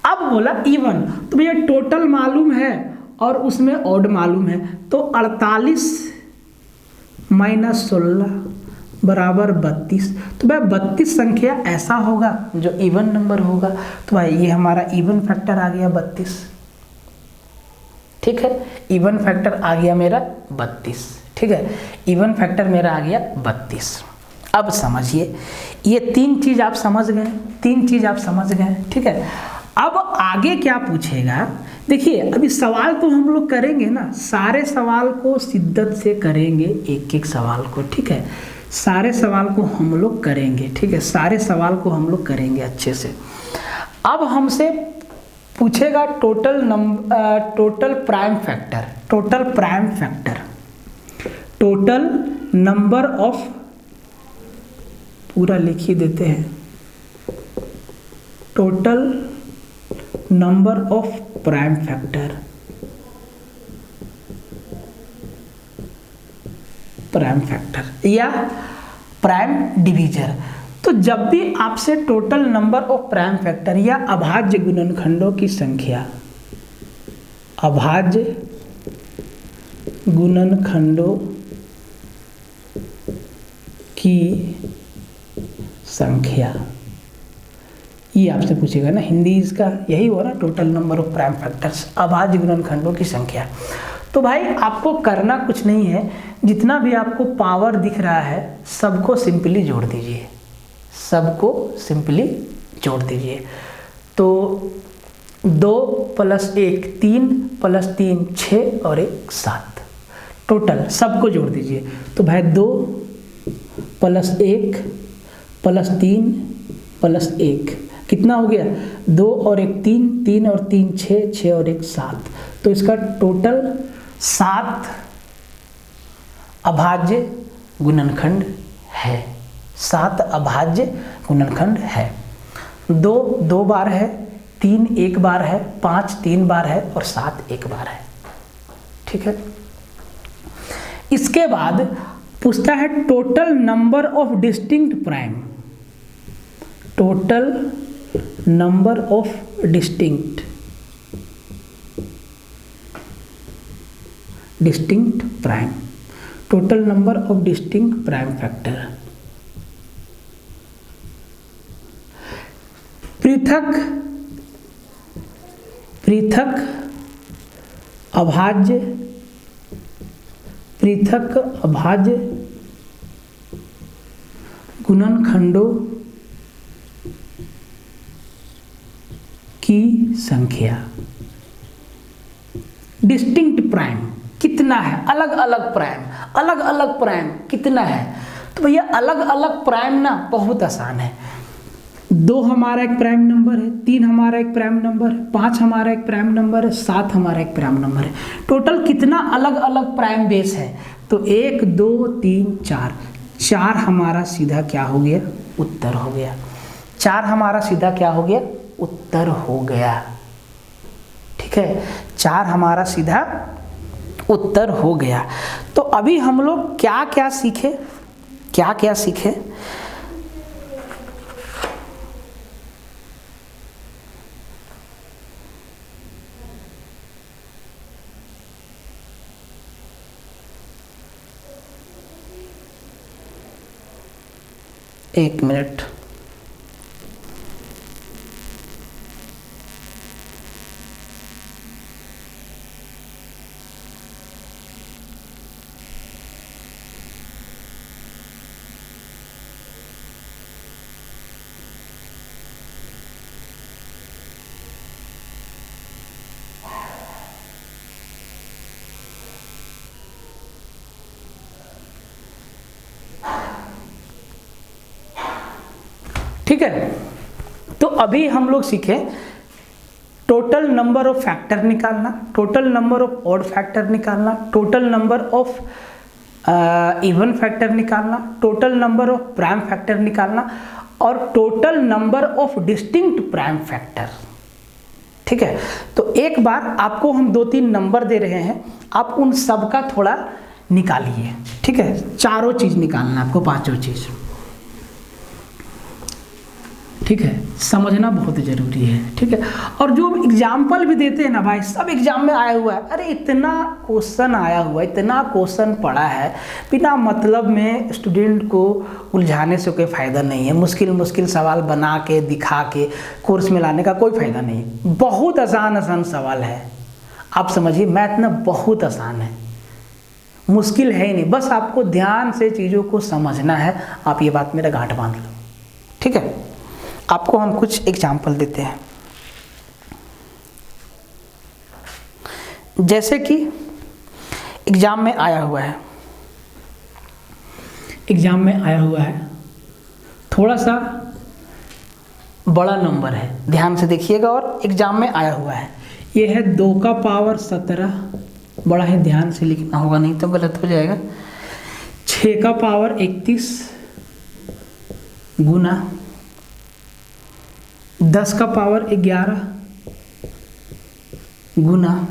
अब बोला इवन, तो भैया टोटल मालूम है और उसमें ऑड मालूम है, तो 48 माइनस 16 बराबर 32। तो भाई 32 संख्या ऐसा होगा जो इवन नंबर होगा। तो भाई ये हमारा इवन फैक्टर आ गया 32। ठीक है, इवन फैक्टर आ गया मेरा 32। ठीक है, इवन फैक्टर मेरा आ गया 32। अब समझिए, ये 3 चीज आप समझ गए, 3 चीज आप समझ गए। ठीक है, अब आगे क्या पूछेगा, देखिए अभी सवाल तो हम लोग करेंगे ना, सारे सवाल को शिद्दत से करेंगे, एक एक सवाल को। ठीक है, सारे सवाल को हम लोग करेंगे। ठीक है, सारे सवाल को हम लोग करेंगे अच्छे से। अब हमसे पूछेगा total prime factor, total prime factor, total number of, पूरा लिख ही देते हैं, total number of prime factor, prime factor या प्राइम डिवीजर। तो जब भी आपसे total number of prime factor या अभाज्य गुणनखंडों की संख्या, अभाज्य गुणनखंडों की संख्या, ये आपसे पूछेगा ना, हिंदी इसका यही हुआ ना, total number of prime factors, अभाज्य गुणनखंडों की संख्या। तो भाई आपको करना कुछ नहीं है, जितना भी आपको पावर दिख रहा है सबको सिंपली जोड़ दीजिए, सबको सिंपली जोड़ दीजिए। तो 2 + 1 3 + 3 6 और 1 7, टोटल सबको जोड़ दीजिए। तो भाई 2 + 1 + 3 + 1 कितना हो गया, 2 और 1 3, 3 और 3 6, 6 और 1 7। तो इसका टोटल 7 अभाज्य गुणनखंड है, 7 अभाज्य गुणनखंड है। 2 2 बार है, 3 1 बार है, 5 3 बार है और 7 1 बार है। ठीक है, इसके बाद पूछता है total number of distinct prime, total number of distinct prime, total number of distinct prime factor. पृथक अभाज्य गुणनखंडों की संख्या। डिस्टिंक्ट प्राइम कितना है, अलग अलग प्राइम कितना है। तो भैया अलग अलग प्राइम ना बहुत आसान है। 2 हमारा एक प्राइम नंबर है, 3 हमारा एक प्राइम नंबर है, 5 हमारा एक प्राइम नंबर है, 7 हमारा एक प्राइम नंबर है। टोटल कितना अलग अलग प्राइम बेस है, तो 1 2 3 4 हमारा सीधा क्या हो गया, उत्तर हो गया। 4 हमारा सीधा क्या हो गया, उत्तर हो गया। ठीक है, 4 हमारा सीधा उत्तर हो गया। तो अभी हम लोग क्या क्या सीखे, एक मिनट। ठीक है, तो अभी हम लोग सीखे टोटल नंबर ऑफ फैक्टर निकालना, total number of odd factor निकालना, total number of even factor निकालना, total number of prime factor निकालना और total number of distinct prime factor. ठीक है, तो एक बार आपको हम 2-3 नंबर दे रहे हैं, आप उन सब का थोड़ा निकालिए। ठीक है, चारों चीज निकालना आपको, पांचों चीज। ठीक है, समझना बहुत जरूरी है। ठीक है, और जो एग्जाम्पल भी देते हैं ना भाई, सब एग्जाम में आया हुआ है। अरे इतना क्वेश्चन आया हुआ है, इतना क्वेश्चन पड़ा है, बिना मतलब में स्टूडेंट को उलझाने से कोई फायदा नहीं है। मुश्किल मुश्किल सवाल बना के दिखा के कोर्स में लाने का कोई फायदा नहीं। बहुत आसान आसान सवाल है, आप समझिए, मैथ ना बहुत आसान है, मुश्किल है ही नहीं। बस आपको ध्यान से चीज़ों को समझना है। आप ये बात मेरा गांठ बांध लो। ठीक है, आपको हम कुछ एग्जाम्पल देते हैं। जैसे कि एग्जाम में आया हुआ है, एग्जाम में आया हुआ है, थोड़ा सा बड़ा नंबर है, ध्यान से देखिएगा। और एग्जाम में आया हुआ है, ये है 2 का पावर 17, बड़ा है, ध्यान से लिखना होगा नहीं तो गलत हो जाएगा। 6 का पावर 31 गुना 10 का पावर 11 गुना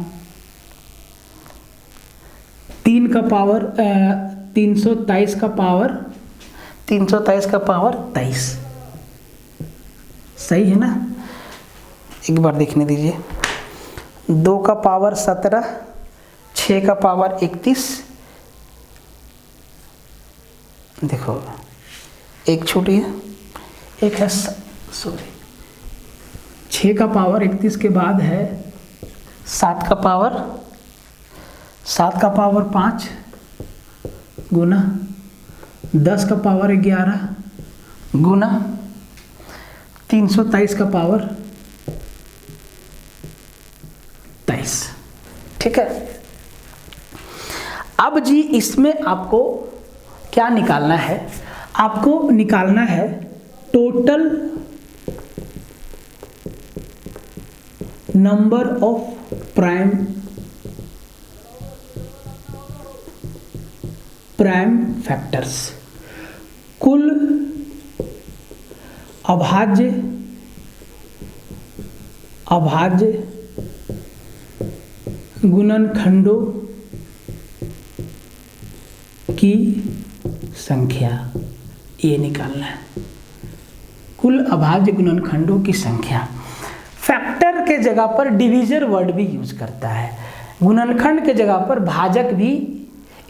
3 का पावर 323 का पावर 23। सही है ना? एक बार देखने दीजिए। 2 का पावर 17, 6 का पावर 31, देखो एक छोटी है, एक है 6 का पावर 31 के बाद है 7 का पावर 5 गुना 10 का पावर 11 गुना 323 का पावर 23। ठीक है, अब जी इसमें आपको क्या निकालना है? आपको निकालना है total number of prime factors, कुल अभाज्य गुणनखंडों की संख्या, ये निकालना है। कुल अभाज्य गुणनखंडों की संख्या। फैक्टर के जगह पर डिवीजर वर्ड भी यूज करता है, गुणनखंड के जगह पर भाजक भी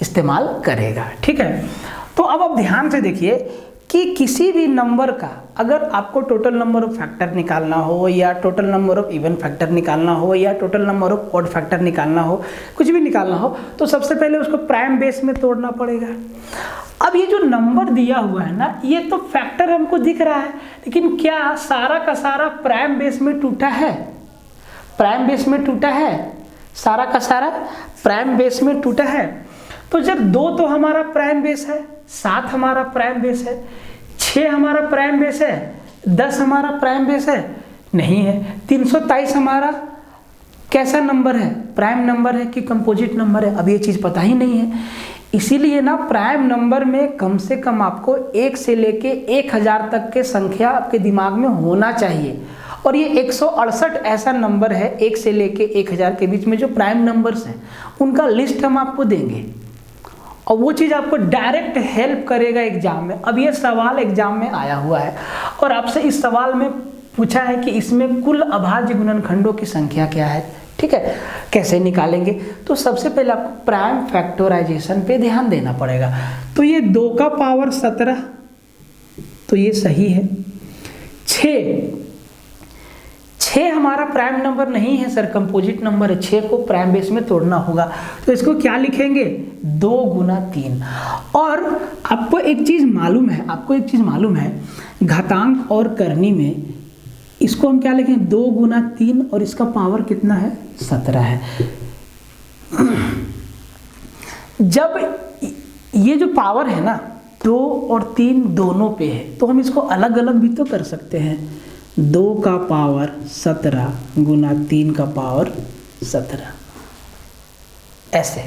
इस्तेमाल करेगा। ठीक है, तो अब आप ध्यान से देखिए कि किसी भी नंबर का अगर आपको टोटल नंबर ऑफ फैक्टर निकालना हो, या total number of even factor निकालना हो, या total number of odd factor निकालना हो, कुछ भी निकालना हो, तो सबसे पहले उसको प्राइम बेस में तोड़ना पड़ेगा। अब ये जो नंबर दिया हुआ है ना, ये तो फैक्टर हमको दिख रहा है, लेकिन क्या सारा का सारा प्राइम बेस में टूटा है? प्राइम बेस में टूटा है, सारा का सारा प्राइम बेस में टूटा है। तो जब 2 तो हमारा प्राइम बेस है, 7 हमारा प्राइम बेस है, 6 हमारा प्राइम बेस है, 10 हमारा प्राइम बेस है, नहीं है। 323 हमारा कैसा नंबर है? प्राइम नंबर है कि कंपोजिट नंबर है? अब ये चीज़ पता ही नहीं है। इसीलिए ना प्राइम नंबर में कम से कम आपको 1 से लेके 1000 तक के संख्या आपके दिमाग में होना चाहिए। और ये 168 ऐसा नंबर है 1 से लेके 1000 के बीच में जो प्राइम नंबर्स हैं, उनका लिस्ट हम आपको देंगे और वो चीज़ आपको डायरेक्ट हेल्प करेगा एग्जाम में। अब ये सवाल एग्जाम में आया हुआ है और आपसे इस सवाल में पूछा है कि इसमें कुल अभाज्य गुणनखंडों की संख्या क्या है। ठीक है, कैसे निकालेंगे? तो सबसे पहले आपको प्राइम फैक्टराइजेशन पे ध्यान देना पड़ेगा। तो ये 2 का पावर 17, तो ये सही है। 6 हमारा प्राइम नंबर नहीं है सर, कंपोजिट नंबर है। 6 को प्राइम बेस में तोड़ना होगा, तो इसको क्या लिखेंगे? 2 गुना 3। और आपको एक चीज़ मालूम है, घातांक और करनी में इसको हम क्या लिखें? 2 गुना 3, और इसका पावर कितना है? 17 है। जब ये जो पावर है ना 2 और 3 दोनों पे है, तो हम इसको अलग अलग भी तो कर सकते हैं। 2 का पावर 17 गुना 3 का पावर 17, ऐसे,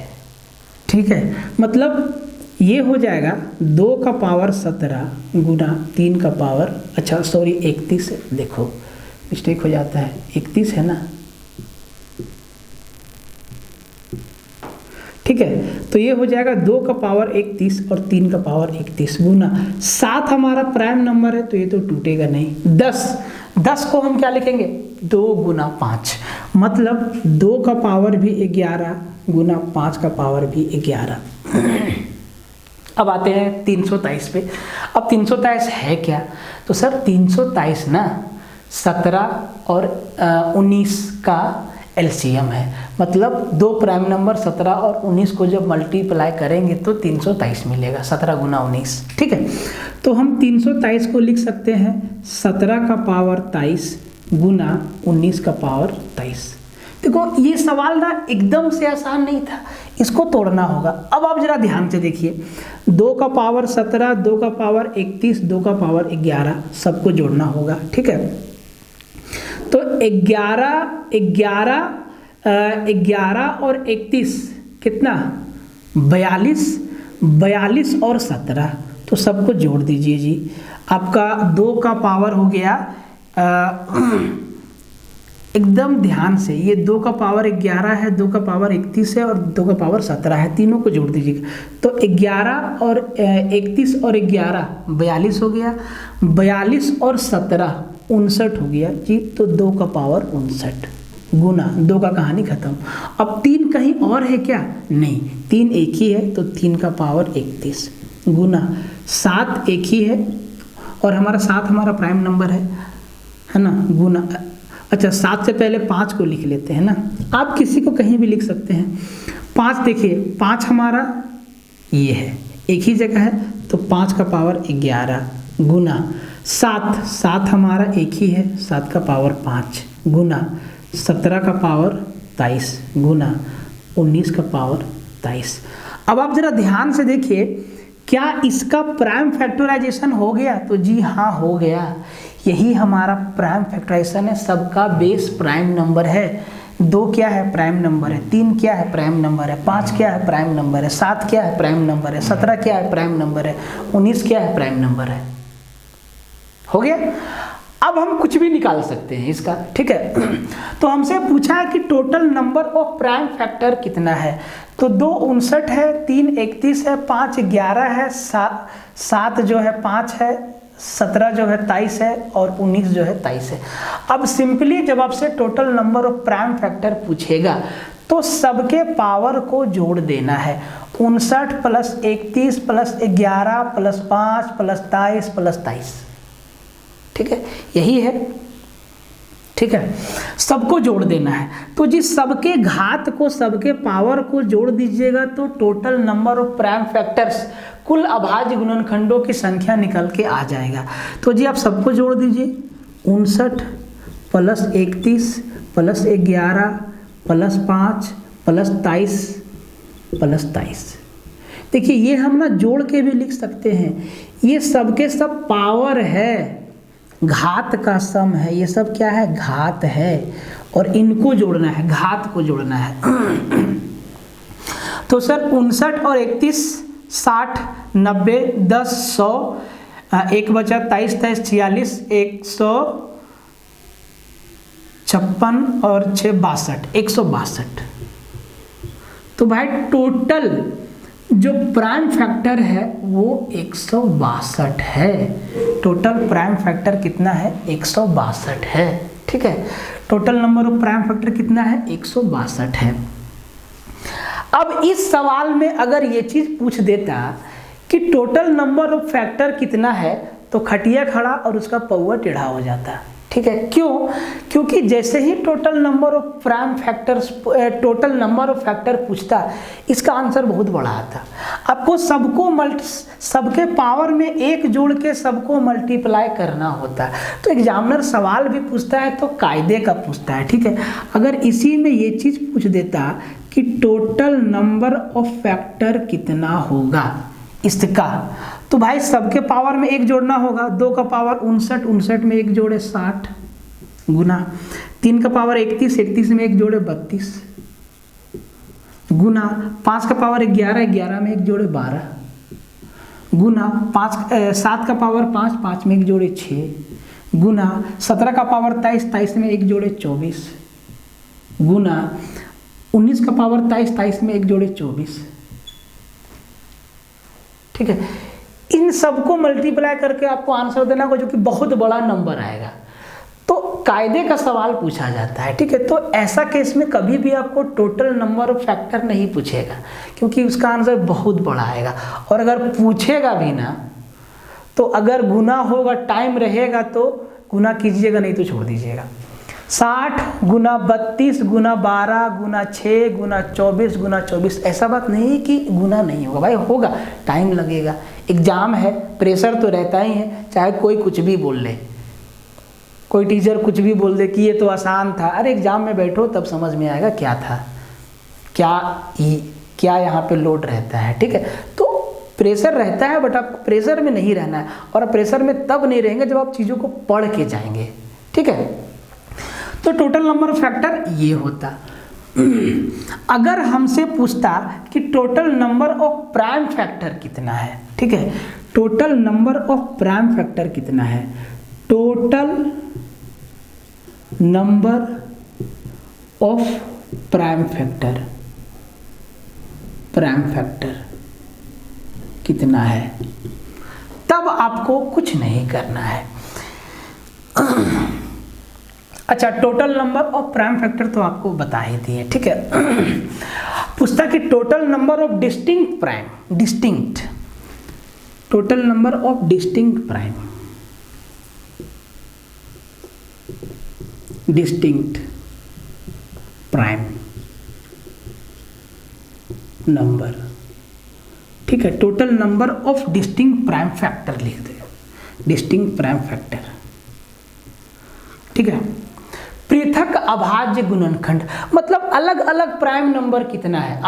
ठीक है। मतलब ये हो जाएगा 2 का पावर 17 गुना 3 का पावर, अच्छा सॉरी 31, देखो मिस्टेक हो जाता है, 31 है ना, ठीक है। तो ये हो जाएगा 2 का पावर 31 और 3 का पावर 31 गुना 7 हमारा प्राइम नंबर है, तो ये तो टूटेगा नहीं। 10 को हम क्या लिखेंगे, 2 गुना 5, मतलब 2 का पावर भी 11 गुना 5 का पावर भी 11। अब आते हैं 323 पे। अब 323 है क्या, तो सर 323 ना 17 और 19 का एलसीएम है, मतलब 2 प्राइम नंबर 17 और 19 को जब मल्टीप्लाई करेंगे तो 323 मिलेगा, 17 गुना 19, ठीक है। तो हम 323 को लिख सकते हैं 17 का पावर 23 गुना 19 का पावर 23। देखो ये सवाल ना एकदम से आसान नहीं था, इसको तोड़ना होगा। अब आप जरा ध्यान से देखिए, 2 का पावर 17, 2 का पावर 31, 2 का पावर 11, सबको जोड़ना होगा, ठीक है। तो 11 और 31 कितना, 42 और 17, तो सबको जोड़ दीजिए जी। आपका 2 का पावर हो गया एकदम ध्यान से, ये 2 का पावर 11 है, 2 का पावर 31 है और 2 का पावर 17 है, तीनों को जोड़ दीजिएगा। तो 11 और 31 और 11 42 हो गया, 42 और 17 59 हो गया जी। तो 2 का पावर 59 गुना 2 का कहानी खत्म। अब 3 कहीं और है क्या, नहीं, 3 एक ही है, तो 3 का पावर 31 गुना 7 एक ही है और हमारा 7 हमारा प्राइम नंबर है ना, गुना, अच्छा 7 से पहले 5 को लिख लेते हैं ना, आप किसी को कहीं भी लिख सकते हैं। 5 देखिए, 5 हमारा ये है, एक ही जगह है, तो 5 का पावर 11 गुना 7 हमारा एक ही है, 7 का पावर 5 गुना 17 का पावर 23 गुना 19 का पावर 23। अब आप जरा ध्यान से देखिए, क्या इसका प्राइम फैक्टराइजेशन हो गया, तो जी हाँ हो गया। यही हमारा प्राइम फैक्टराइजेशन है, सबका बेस प्राइम नंबर है। 2 क्या है, प्राइम नंबर है, 3 क्या है, प्राइम नंबर है, 5 क्या है, प्राइम नंबर है, 7 क्या है, प्राइम नंबर है, 17 क्या है, प्राइम नंबर है, 19 क्या है, प्राइम नंबर है। हो गया। अब हम कुछ भी निकाल सकते हैं इसका, ठीक है। तो हमसे पूछा है कि total number of prime factor कितना है, तो 2 59 है, 3 31 है, 5 11 है, 7 जो है 5 है, 17 जो है 23 है और 19 जो है 23 है। अब सिंपली जब आपसे total number of prime factor पूछेगा तो सबके पावर को जोड़ देना है। 59 plus 31 plus 11 plus 5 plus 23 plus 23, ठीक है, यही है, ठीक है, सबको जोड़ देना है। तो जी सबके घात को, सबके पावर को जोड़ दीजिएगा तो total number of prime factors, कुल अभाज्य गुणनखंडों की संख्या निकल के आ जाएगा। तो जी आप सबको जोड़ दीजिए, 59 plus 31 plus 11 plus 5 plus 23 plus 23। देखिए ये हम ना जोड़ के भी लिख सकते हैं, ये सबके सब पावर है, घात का सम है, ये सब क्या है, घात है, और इनको जोड़ना है, घात को जोड़ना है। तो सर 59 और 31 60 90 10 100, 1 बचा 23 23 46 156 और 6 62 162। तो भाई टोटल जो प्राइम फैक्टर है वो 162 है। टोटल प्राइम फैक्टर कितना है, 162 है, ठीक है। Total number of prime factor कितना है, 162 है। अब इस सवाल में अगर ये चीज पूछ देता कि टोटल नंबर ऑफ फैक्टर कितना है, तो खटिया खड़ा और उसका पौवा टेढ़ा हो जाता, ठीक है। क्यों, क्योंकि जैसे ही total number of prime factors, total number of factor पूछता, इसका आंसर बहुत बड़ा आता। आपको सबके पावर में 1 जोड़ के सबको मल्टीप्लाई करना होता। तो एग्जामिनर सवाल भी पूछता है तो कायदे का पूछता है, ठीक है। अगर इसी में ये चीज पूछ देता कि टोटल नंबर ऑफ फैक्टर कितना होगा इसका, तो भाई सबके पावर में 1 जोड़ना होगा। 2 का पावर 59, 59 में 1 जोड़े 60, गुना 3 का पावर 31, 31 में 1 जोड़े 32, गुना 5 का पावर 11, 11 में 1 जोड़े 12, गुना 7 का पावर 5, 5 में 1 जोड़े 6, गुना 17 का पावर 23, 23 में 1 जोड़े 24, गुना 19 का पावर 23, 23 में 1 जोड़े 24। ठीक है, इन सबको मल्टीप्लाई करके आपको आंसर देना होगा, जो कि बहुत बड़ा नंबर आएगा। तो कायदे का सवाल पूछा जाता है। ठीक है, तो ऐसा केस में कभी भी आपको टोटल नंबर ऑफ फैक्टर नहीं पूछेगा, क्योंकि उसका आंसर बहुत बड़ा आएगा। और अगर पूछेगा भी ना, तो अगर गुना होगा, टाइम रहेगा तो गुना कीजिएगा, नहीं तो छोड़ दीजिएगा। 60 गुना 32 गुना 12 गुना 6 गुना 24 गुना 24, ऐसा बात नहीं कि गुना नहीं होगा भाई, होगा, टाइम लगेगा। एग्जाम है, प्रेशर तो रहता ही है, चाहे कोई कुछ भी बोल ले, कोई टीचर कुछ भी बोल दे कि ये तो आसान था। अरे एग्जाम में बैठो तब समझ में आएगा क्या था, क्या यहाँ पे लोड रहता है। ठीक है, तो प्रेशर रहता है, बट आपको प्रेशर में नहीं रहना है, और प्रेशर में तब नहीं रहेंगे जब आप चीज़ों को पढ़ के जाएंगे। ठीक है, तो टोटल नंबर ऑफ फैक्टर ये होता। अगर हमसे पूछता कि total number of prime factor कितना है, ठीक है, total number of prime factor कितना है, total number of prime factor कितना है, तब आपको कुछ नहीं करना है। अच्छा, total number of prime factor तो आपको बता ही दिए। ठीक है, पूछता कि total number of distinct prime, total number of distinct prime number. ठीक है, total number of distinct prime factor लिख दे, डिस्टिंक्ट प्राइम फैक्टर। ठीक है, पृथक अभाज्य गुणनखंड, मतलब अलग अलग प्राइम नंबर कितना है,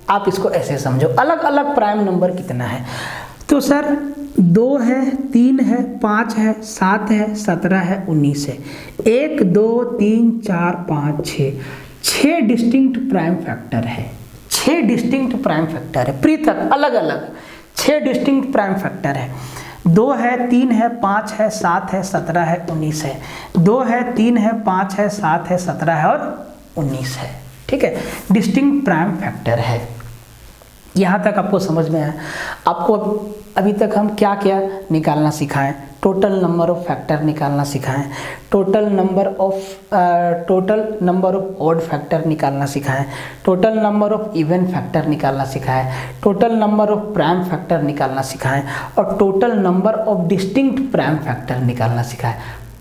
आप इसको ऐसे समझो, अलग अलग प्राइम नंबर कितना है। तो सर 2 है, 3 है, 5 है, 7 है, 17 है, 19 है, 1 2 3 4 5 6 डिस्टिंक्ट प्राइम फैक्टर है, 6 डिस्टिंक्ट प्राइम फैक्टर है, पृथक अलग अलग 6 डिस्टिंक्ट प्राइम फैक्टर है। 2 है, 3 है, 5 है, 7 है, 17 है, 19 है, 2 है, 3 है, 5 है, 7 है, 17 है और 19 है। ठीक है, डिस्टिंक्ट प्राइम फैक्टर है। यहाँ तक आपको समझ में आया। आपको अभी तक हम क्या क्या निकालना सिखाएं, टोटल नंबर ऑफ फैक्टर निकालना सिखाएं, total number of odd factor निकालना सिखाएं, total number of even factor निकालना सिखाएं, total number of prime factor निकालना सिखाएं, और total number of distinct prime factor निकालना सिखाएं।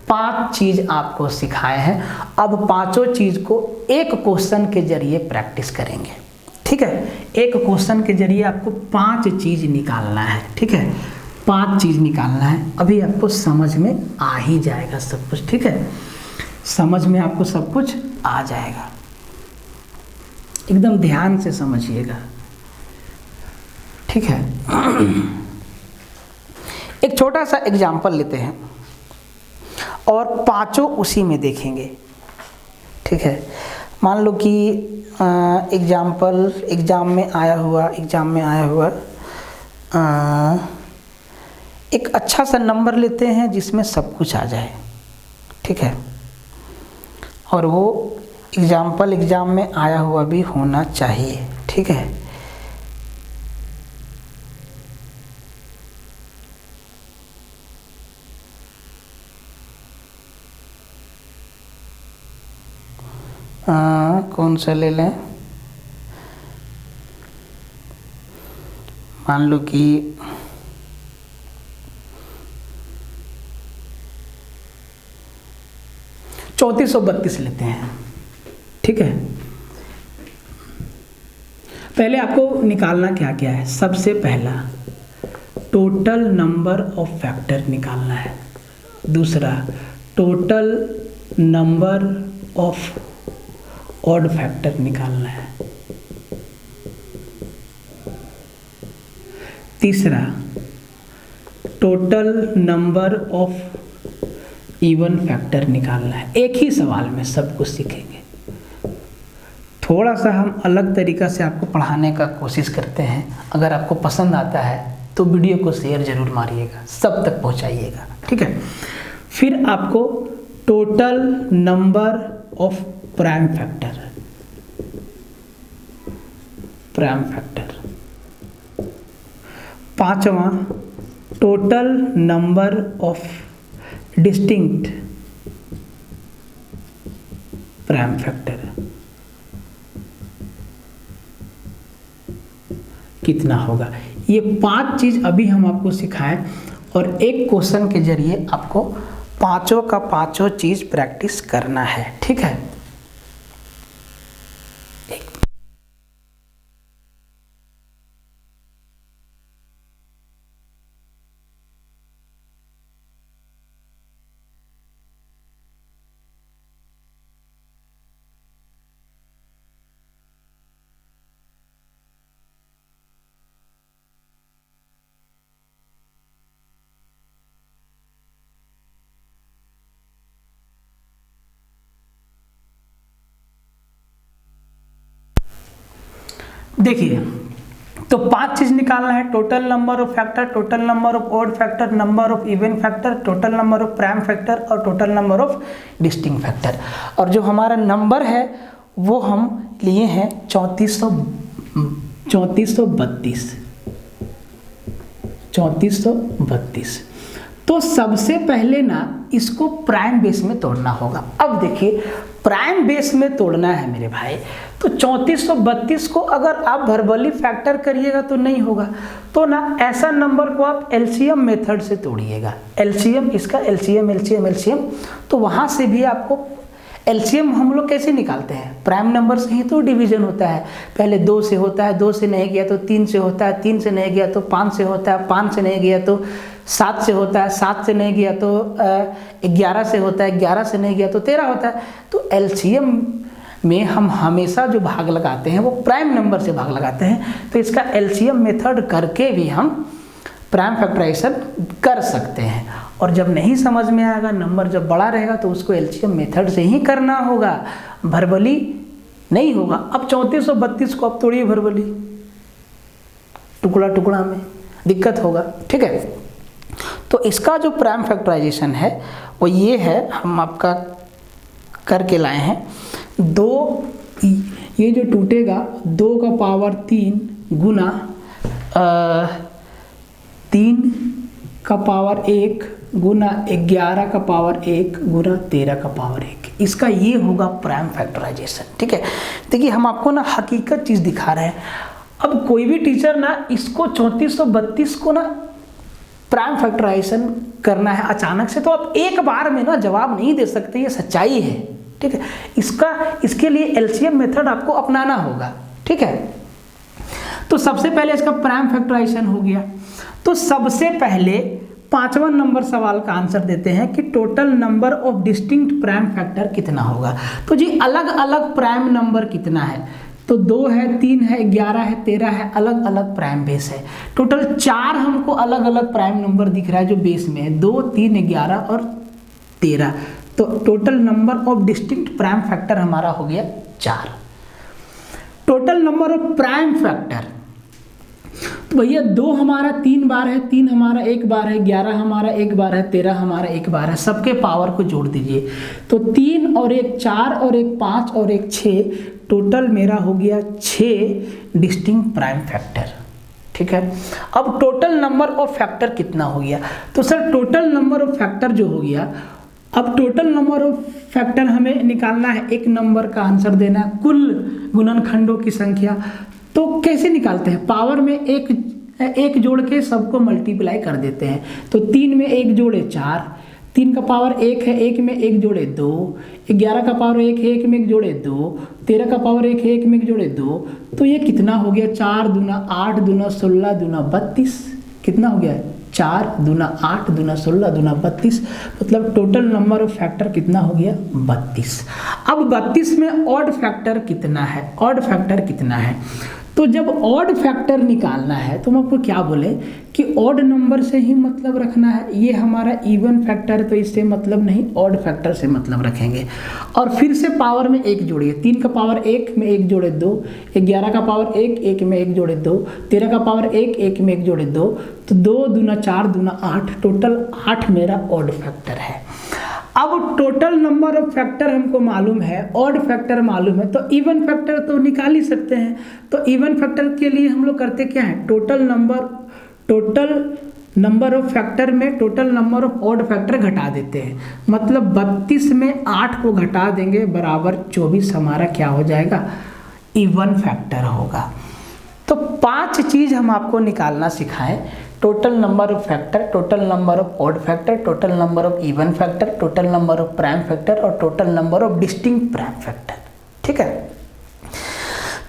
5 चीज़ आपको सिखाए हैं। अब पांचों चीज़ को एक क्वेश्चन के जरिए प्रैक्टिस करेंगे। ठीक है, एक क्वेश्चन के जरिए आपको 5 चीज़ निकालना है। ठीक है, 5 चीज़ निकालना है। अभी आपको समझ में आ ही जाएगा सब कुछ। ठीक है, समझ में आपको सब कुछ आ जाएगा, एकदम ध्यान से समझिएगा। ठीक है, एक छोटा सा एग्जाम्पल लेते हैं और पांचों उसी में देखेंगे। ठीक है, मान लो कि एग्जाम में आया हुआ एक अच्छा सा नंबर लेते हैं जिसमें सब कुछ आ जाए। ठीक है, और वो एग्जाम में आया हुआ भी होना चाहिए। ठीक है, कौन सा ले लें, मान लो कि 3432 लेते हैं। ठीक है, पहले आपको निकालना क्या क्या है। सबसे पहला टोटल नंबर ऑफ फैक्टर निकालना है, दूसरा total number of odd factor निकालना है, तीसरा total number of even factor निकालना है। एक ही सवाल में सब कुछ सीखेंगे। थोड़ा सा हम अलग तरीक़ा से आपको पढ़ाने का कोशिश करते हैं। अगर आपको पसंद आता है तो वीडियो को शेयर जरूर मारिएगा, सब तक पहुंचाइएगा, ठीक है। फिर आपको total number of prime factor, पांचवा total number of distinct prime factor कितना होगा। ये 5 चीज अभी हम आपको सिखाएं और एक क्वेश्चन के जरिए आपको पांचों का पांचों चीज प्रैक्टिस करना है, ठीक है। देखिए, तो 5 चीज निकालना है। Total number of factor, total number of odd factor, number of even factor, total number of prime factor और total number of distinct factor. और जो हमारा नंबर है वो हम लिए हैं 3432। तो सबसे पहले ना इसको प्राइम बेस में तोड़ना होगा। अब देखिए, प्राइम बेस में तोड़ना है मेरे भाई, तो 3432 को अगर आप वर्बली फैक्टर करिएगा तो नहीं होगा। तो ना ऐसा नंबर को आप एलसीएम मेथड से तोड़िएगा। एलसीएम, इसका एलसीएम, तो वहाँ से भी आपको एलसीएम हम लोग कैसे निकालते हैं, प्राइम नंबर से ही तो डिवीजन होता है। पहले 2 से होता है, 2 से नहीं गया तो 3 से होता है, 3 से नहीं गया तो 5 से होता है, 5 से नहीं गया तो 7 से होता है, 7 से नहीं गया तो 11 से होता है, 11 से नहीं गया तो 13 होता है। तो एलसीएम में हम हमेशा जो भाग लगाते हैं वो प्राइम नंबर से भाग लगाते हैं। तो इसका एलसीएम मेथड करके भी हम प्राइम फैक्टराइजेशन कर सकते हैं। और जब नहीं समझ में आएगा, नंबर जब बड़ा रहेगा तो उसको एलसीएम मेथड से ही करना होगा, वर्बली नहीं होगा। अब 3432 को आप तोड़िए वर्बली, टुकड़ा टुकड़ा में दिक्कत होगा, ठीक है। तो इसका जो प्राइम फैक्टराइजेशन है वो ये है, हम आपका करके लाए हैं। 2, ये जो टूटेगा 2 का पावर 3 गुना 3 का पावर 1 गुना 11 का पावर 1 गुना 13 का पावर 1, इसका ये होगा प्राइम फैक्टराइजेशन, ठीक है। देखिए, हम आपको ना हकीकत चीज़ दिखा रहे हैं। अब कोई भी टीचर ना इसको 3432 को ना प्राइम फैक्टराइजेशन करना है अचानक से, तो आप एक बार में ना जवाब नहीं दे सकते, ये सच्चाई है, ठीक है। इसके लिए एलसीएम मेथड आपको अपनाना होगा, ठीक है। तो सबसे पहले इसका प्राइम फैक्टराइजेशन हो गया। तो सबसे पहले 5वां नंबर सवाल का आंसर देते हैं कि total number of distinct prime factor कितना होगा। तो जी अलग अलग प्राइम नंबर कितना है, तो 2 है, 3 है, 11 है, 13 है, अलग अलग प्राइम बेस है। टोटल 4 हमको अलग अलग प्राइम नंबर दिख रहा है जो बेस में है, 2, 3, 11 और 13। तो total number of distinct prime factor हमारा हो गया 4। Total number of prime factor, तो भैया 2 हमारा 3 बार है, 3 हमारा 1 बार है, 11 हमारा 1 बार है, 13 हमारा 1 बार है। सबके पावर को जोड़ दीजिए, तो 3 और 1 4 और 1 5 और 1 6, टोटल मेरा हो गया 6 डिस्टिंक्ट प्राइम फैक्टर, ठीक है। अब टोटल नंबर ऑफ फैक्टर कितना हो गया, तो sir total number of factor जो हो गया, अब टोटल नंबर ऑफ फैक्टर हमें निकालना है, एक नंबर का आंसर देना है, कुल गुणनखंडों की संख्या। तो कैसे निकालते हैं, पावर में एक जोड़ के सबको मल्टीप्लाई कर देते हैं। तो 3 में 1 जोड़े 4, 3 का पावर 1 है, 1 में 1 जोड़े 2, 11 का पावर 1 है, 1 में 1 जोड़े 2, 13 का पावर 1 है, 1 में 1 जोड़े 2। तो ये कितना हो गया, 4 दूना 8 दूना 16 दूना 32, कितना हो गया 4 दूना 8 दूना 16 दूना 32, मतलब टोटल नंबर ऑफ फैक्टर कितना हो गया 32। अब 32 में ऑड फैक्टर कितना है, ऑड फैक्टर कितना है, तो जब ऑड फैक्टर निकालना है तो हम आपको क्या बोले कि ऑड नंबर से ही मतलब रखना है। ये हमारा इवन फैक्टर है तो इससे मतलब नहीं, ऑड फैक्टर से मतलब रखेंगे। और फिर से पावर में 1 जोड़िए, 3 का पावर 1 में 1 जोड़े 2, 11 का पावर 1, 1 में 1 जोड़े 2, 13 का पावर 1, 1 में 1 जोड़े 2, तो 2 दूना 4 दूना 8, टोटल 8 मेरा ऑड फैक्टर है। अब टोटल नंबर ऑफ फैक्टर हमको मालूम है, ऑड फैक्टर मालूम है, तो इवन फैक्टर तो निकाल ही सकते हैं। तो इवन फैक्टर के लिए हम लोग करते क्या है, टोटल नंबर ऑफ फैक्टर में total number of odd factor घटा देते हैं। मतलब 32 में 8 को घटा देंगे बराबर 24 हमारा क्या हो जाएगा, इवन फैक्टर होगा। तो 5 चीज हम आपको निकालना सिखाएं, total number of factor, total number of odd factor, total number of even factor, total number of prime factor और total number of distinct prime factor. ठीक है,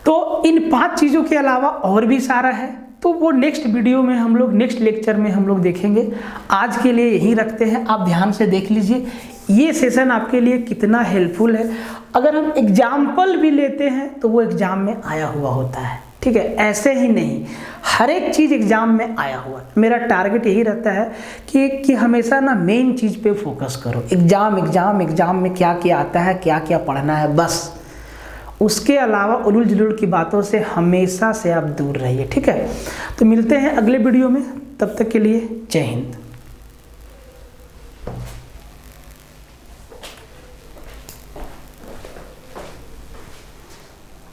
तो इन 5 चीज़ों के अलावा और भी सारा है, तो वो नेक्स्ट वीडियो में हम लोग, नेक्स्ट लेक्चर में हम लोग देखेंगे। आज के लिए यही रखते हैं, आप ध्यान से देख लीजिए ये सेशन आपके लिए कितना हेल्पफुल है। अगर हम एग्जाम्पल भी लेते हैं तो वो एग्जाम में आया हुआ होता है। ठीक है, ऐसे ही नहीं, हर एक चीज़ एग्जाम में आया हुआ। मेरा टारगेट यही रहता है कि हमेशा ना मेन चीज़ पे फोकस करो। एग्जाम में क्या क्या आता है, क्या क्या पढ़ना है, बस उसके अलावा उलूल जुलूल की बातों से हमेशा से आप दूर रहिए। ठीक है, तो मिलते हैं अगले वीडियो में, तब तक के लिए जय हिंद।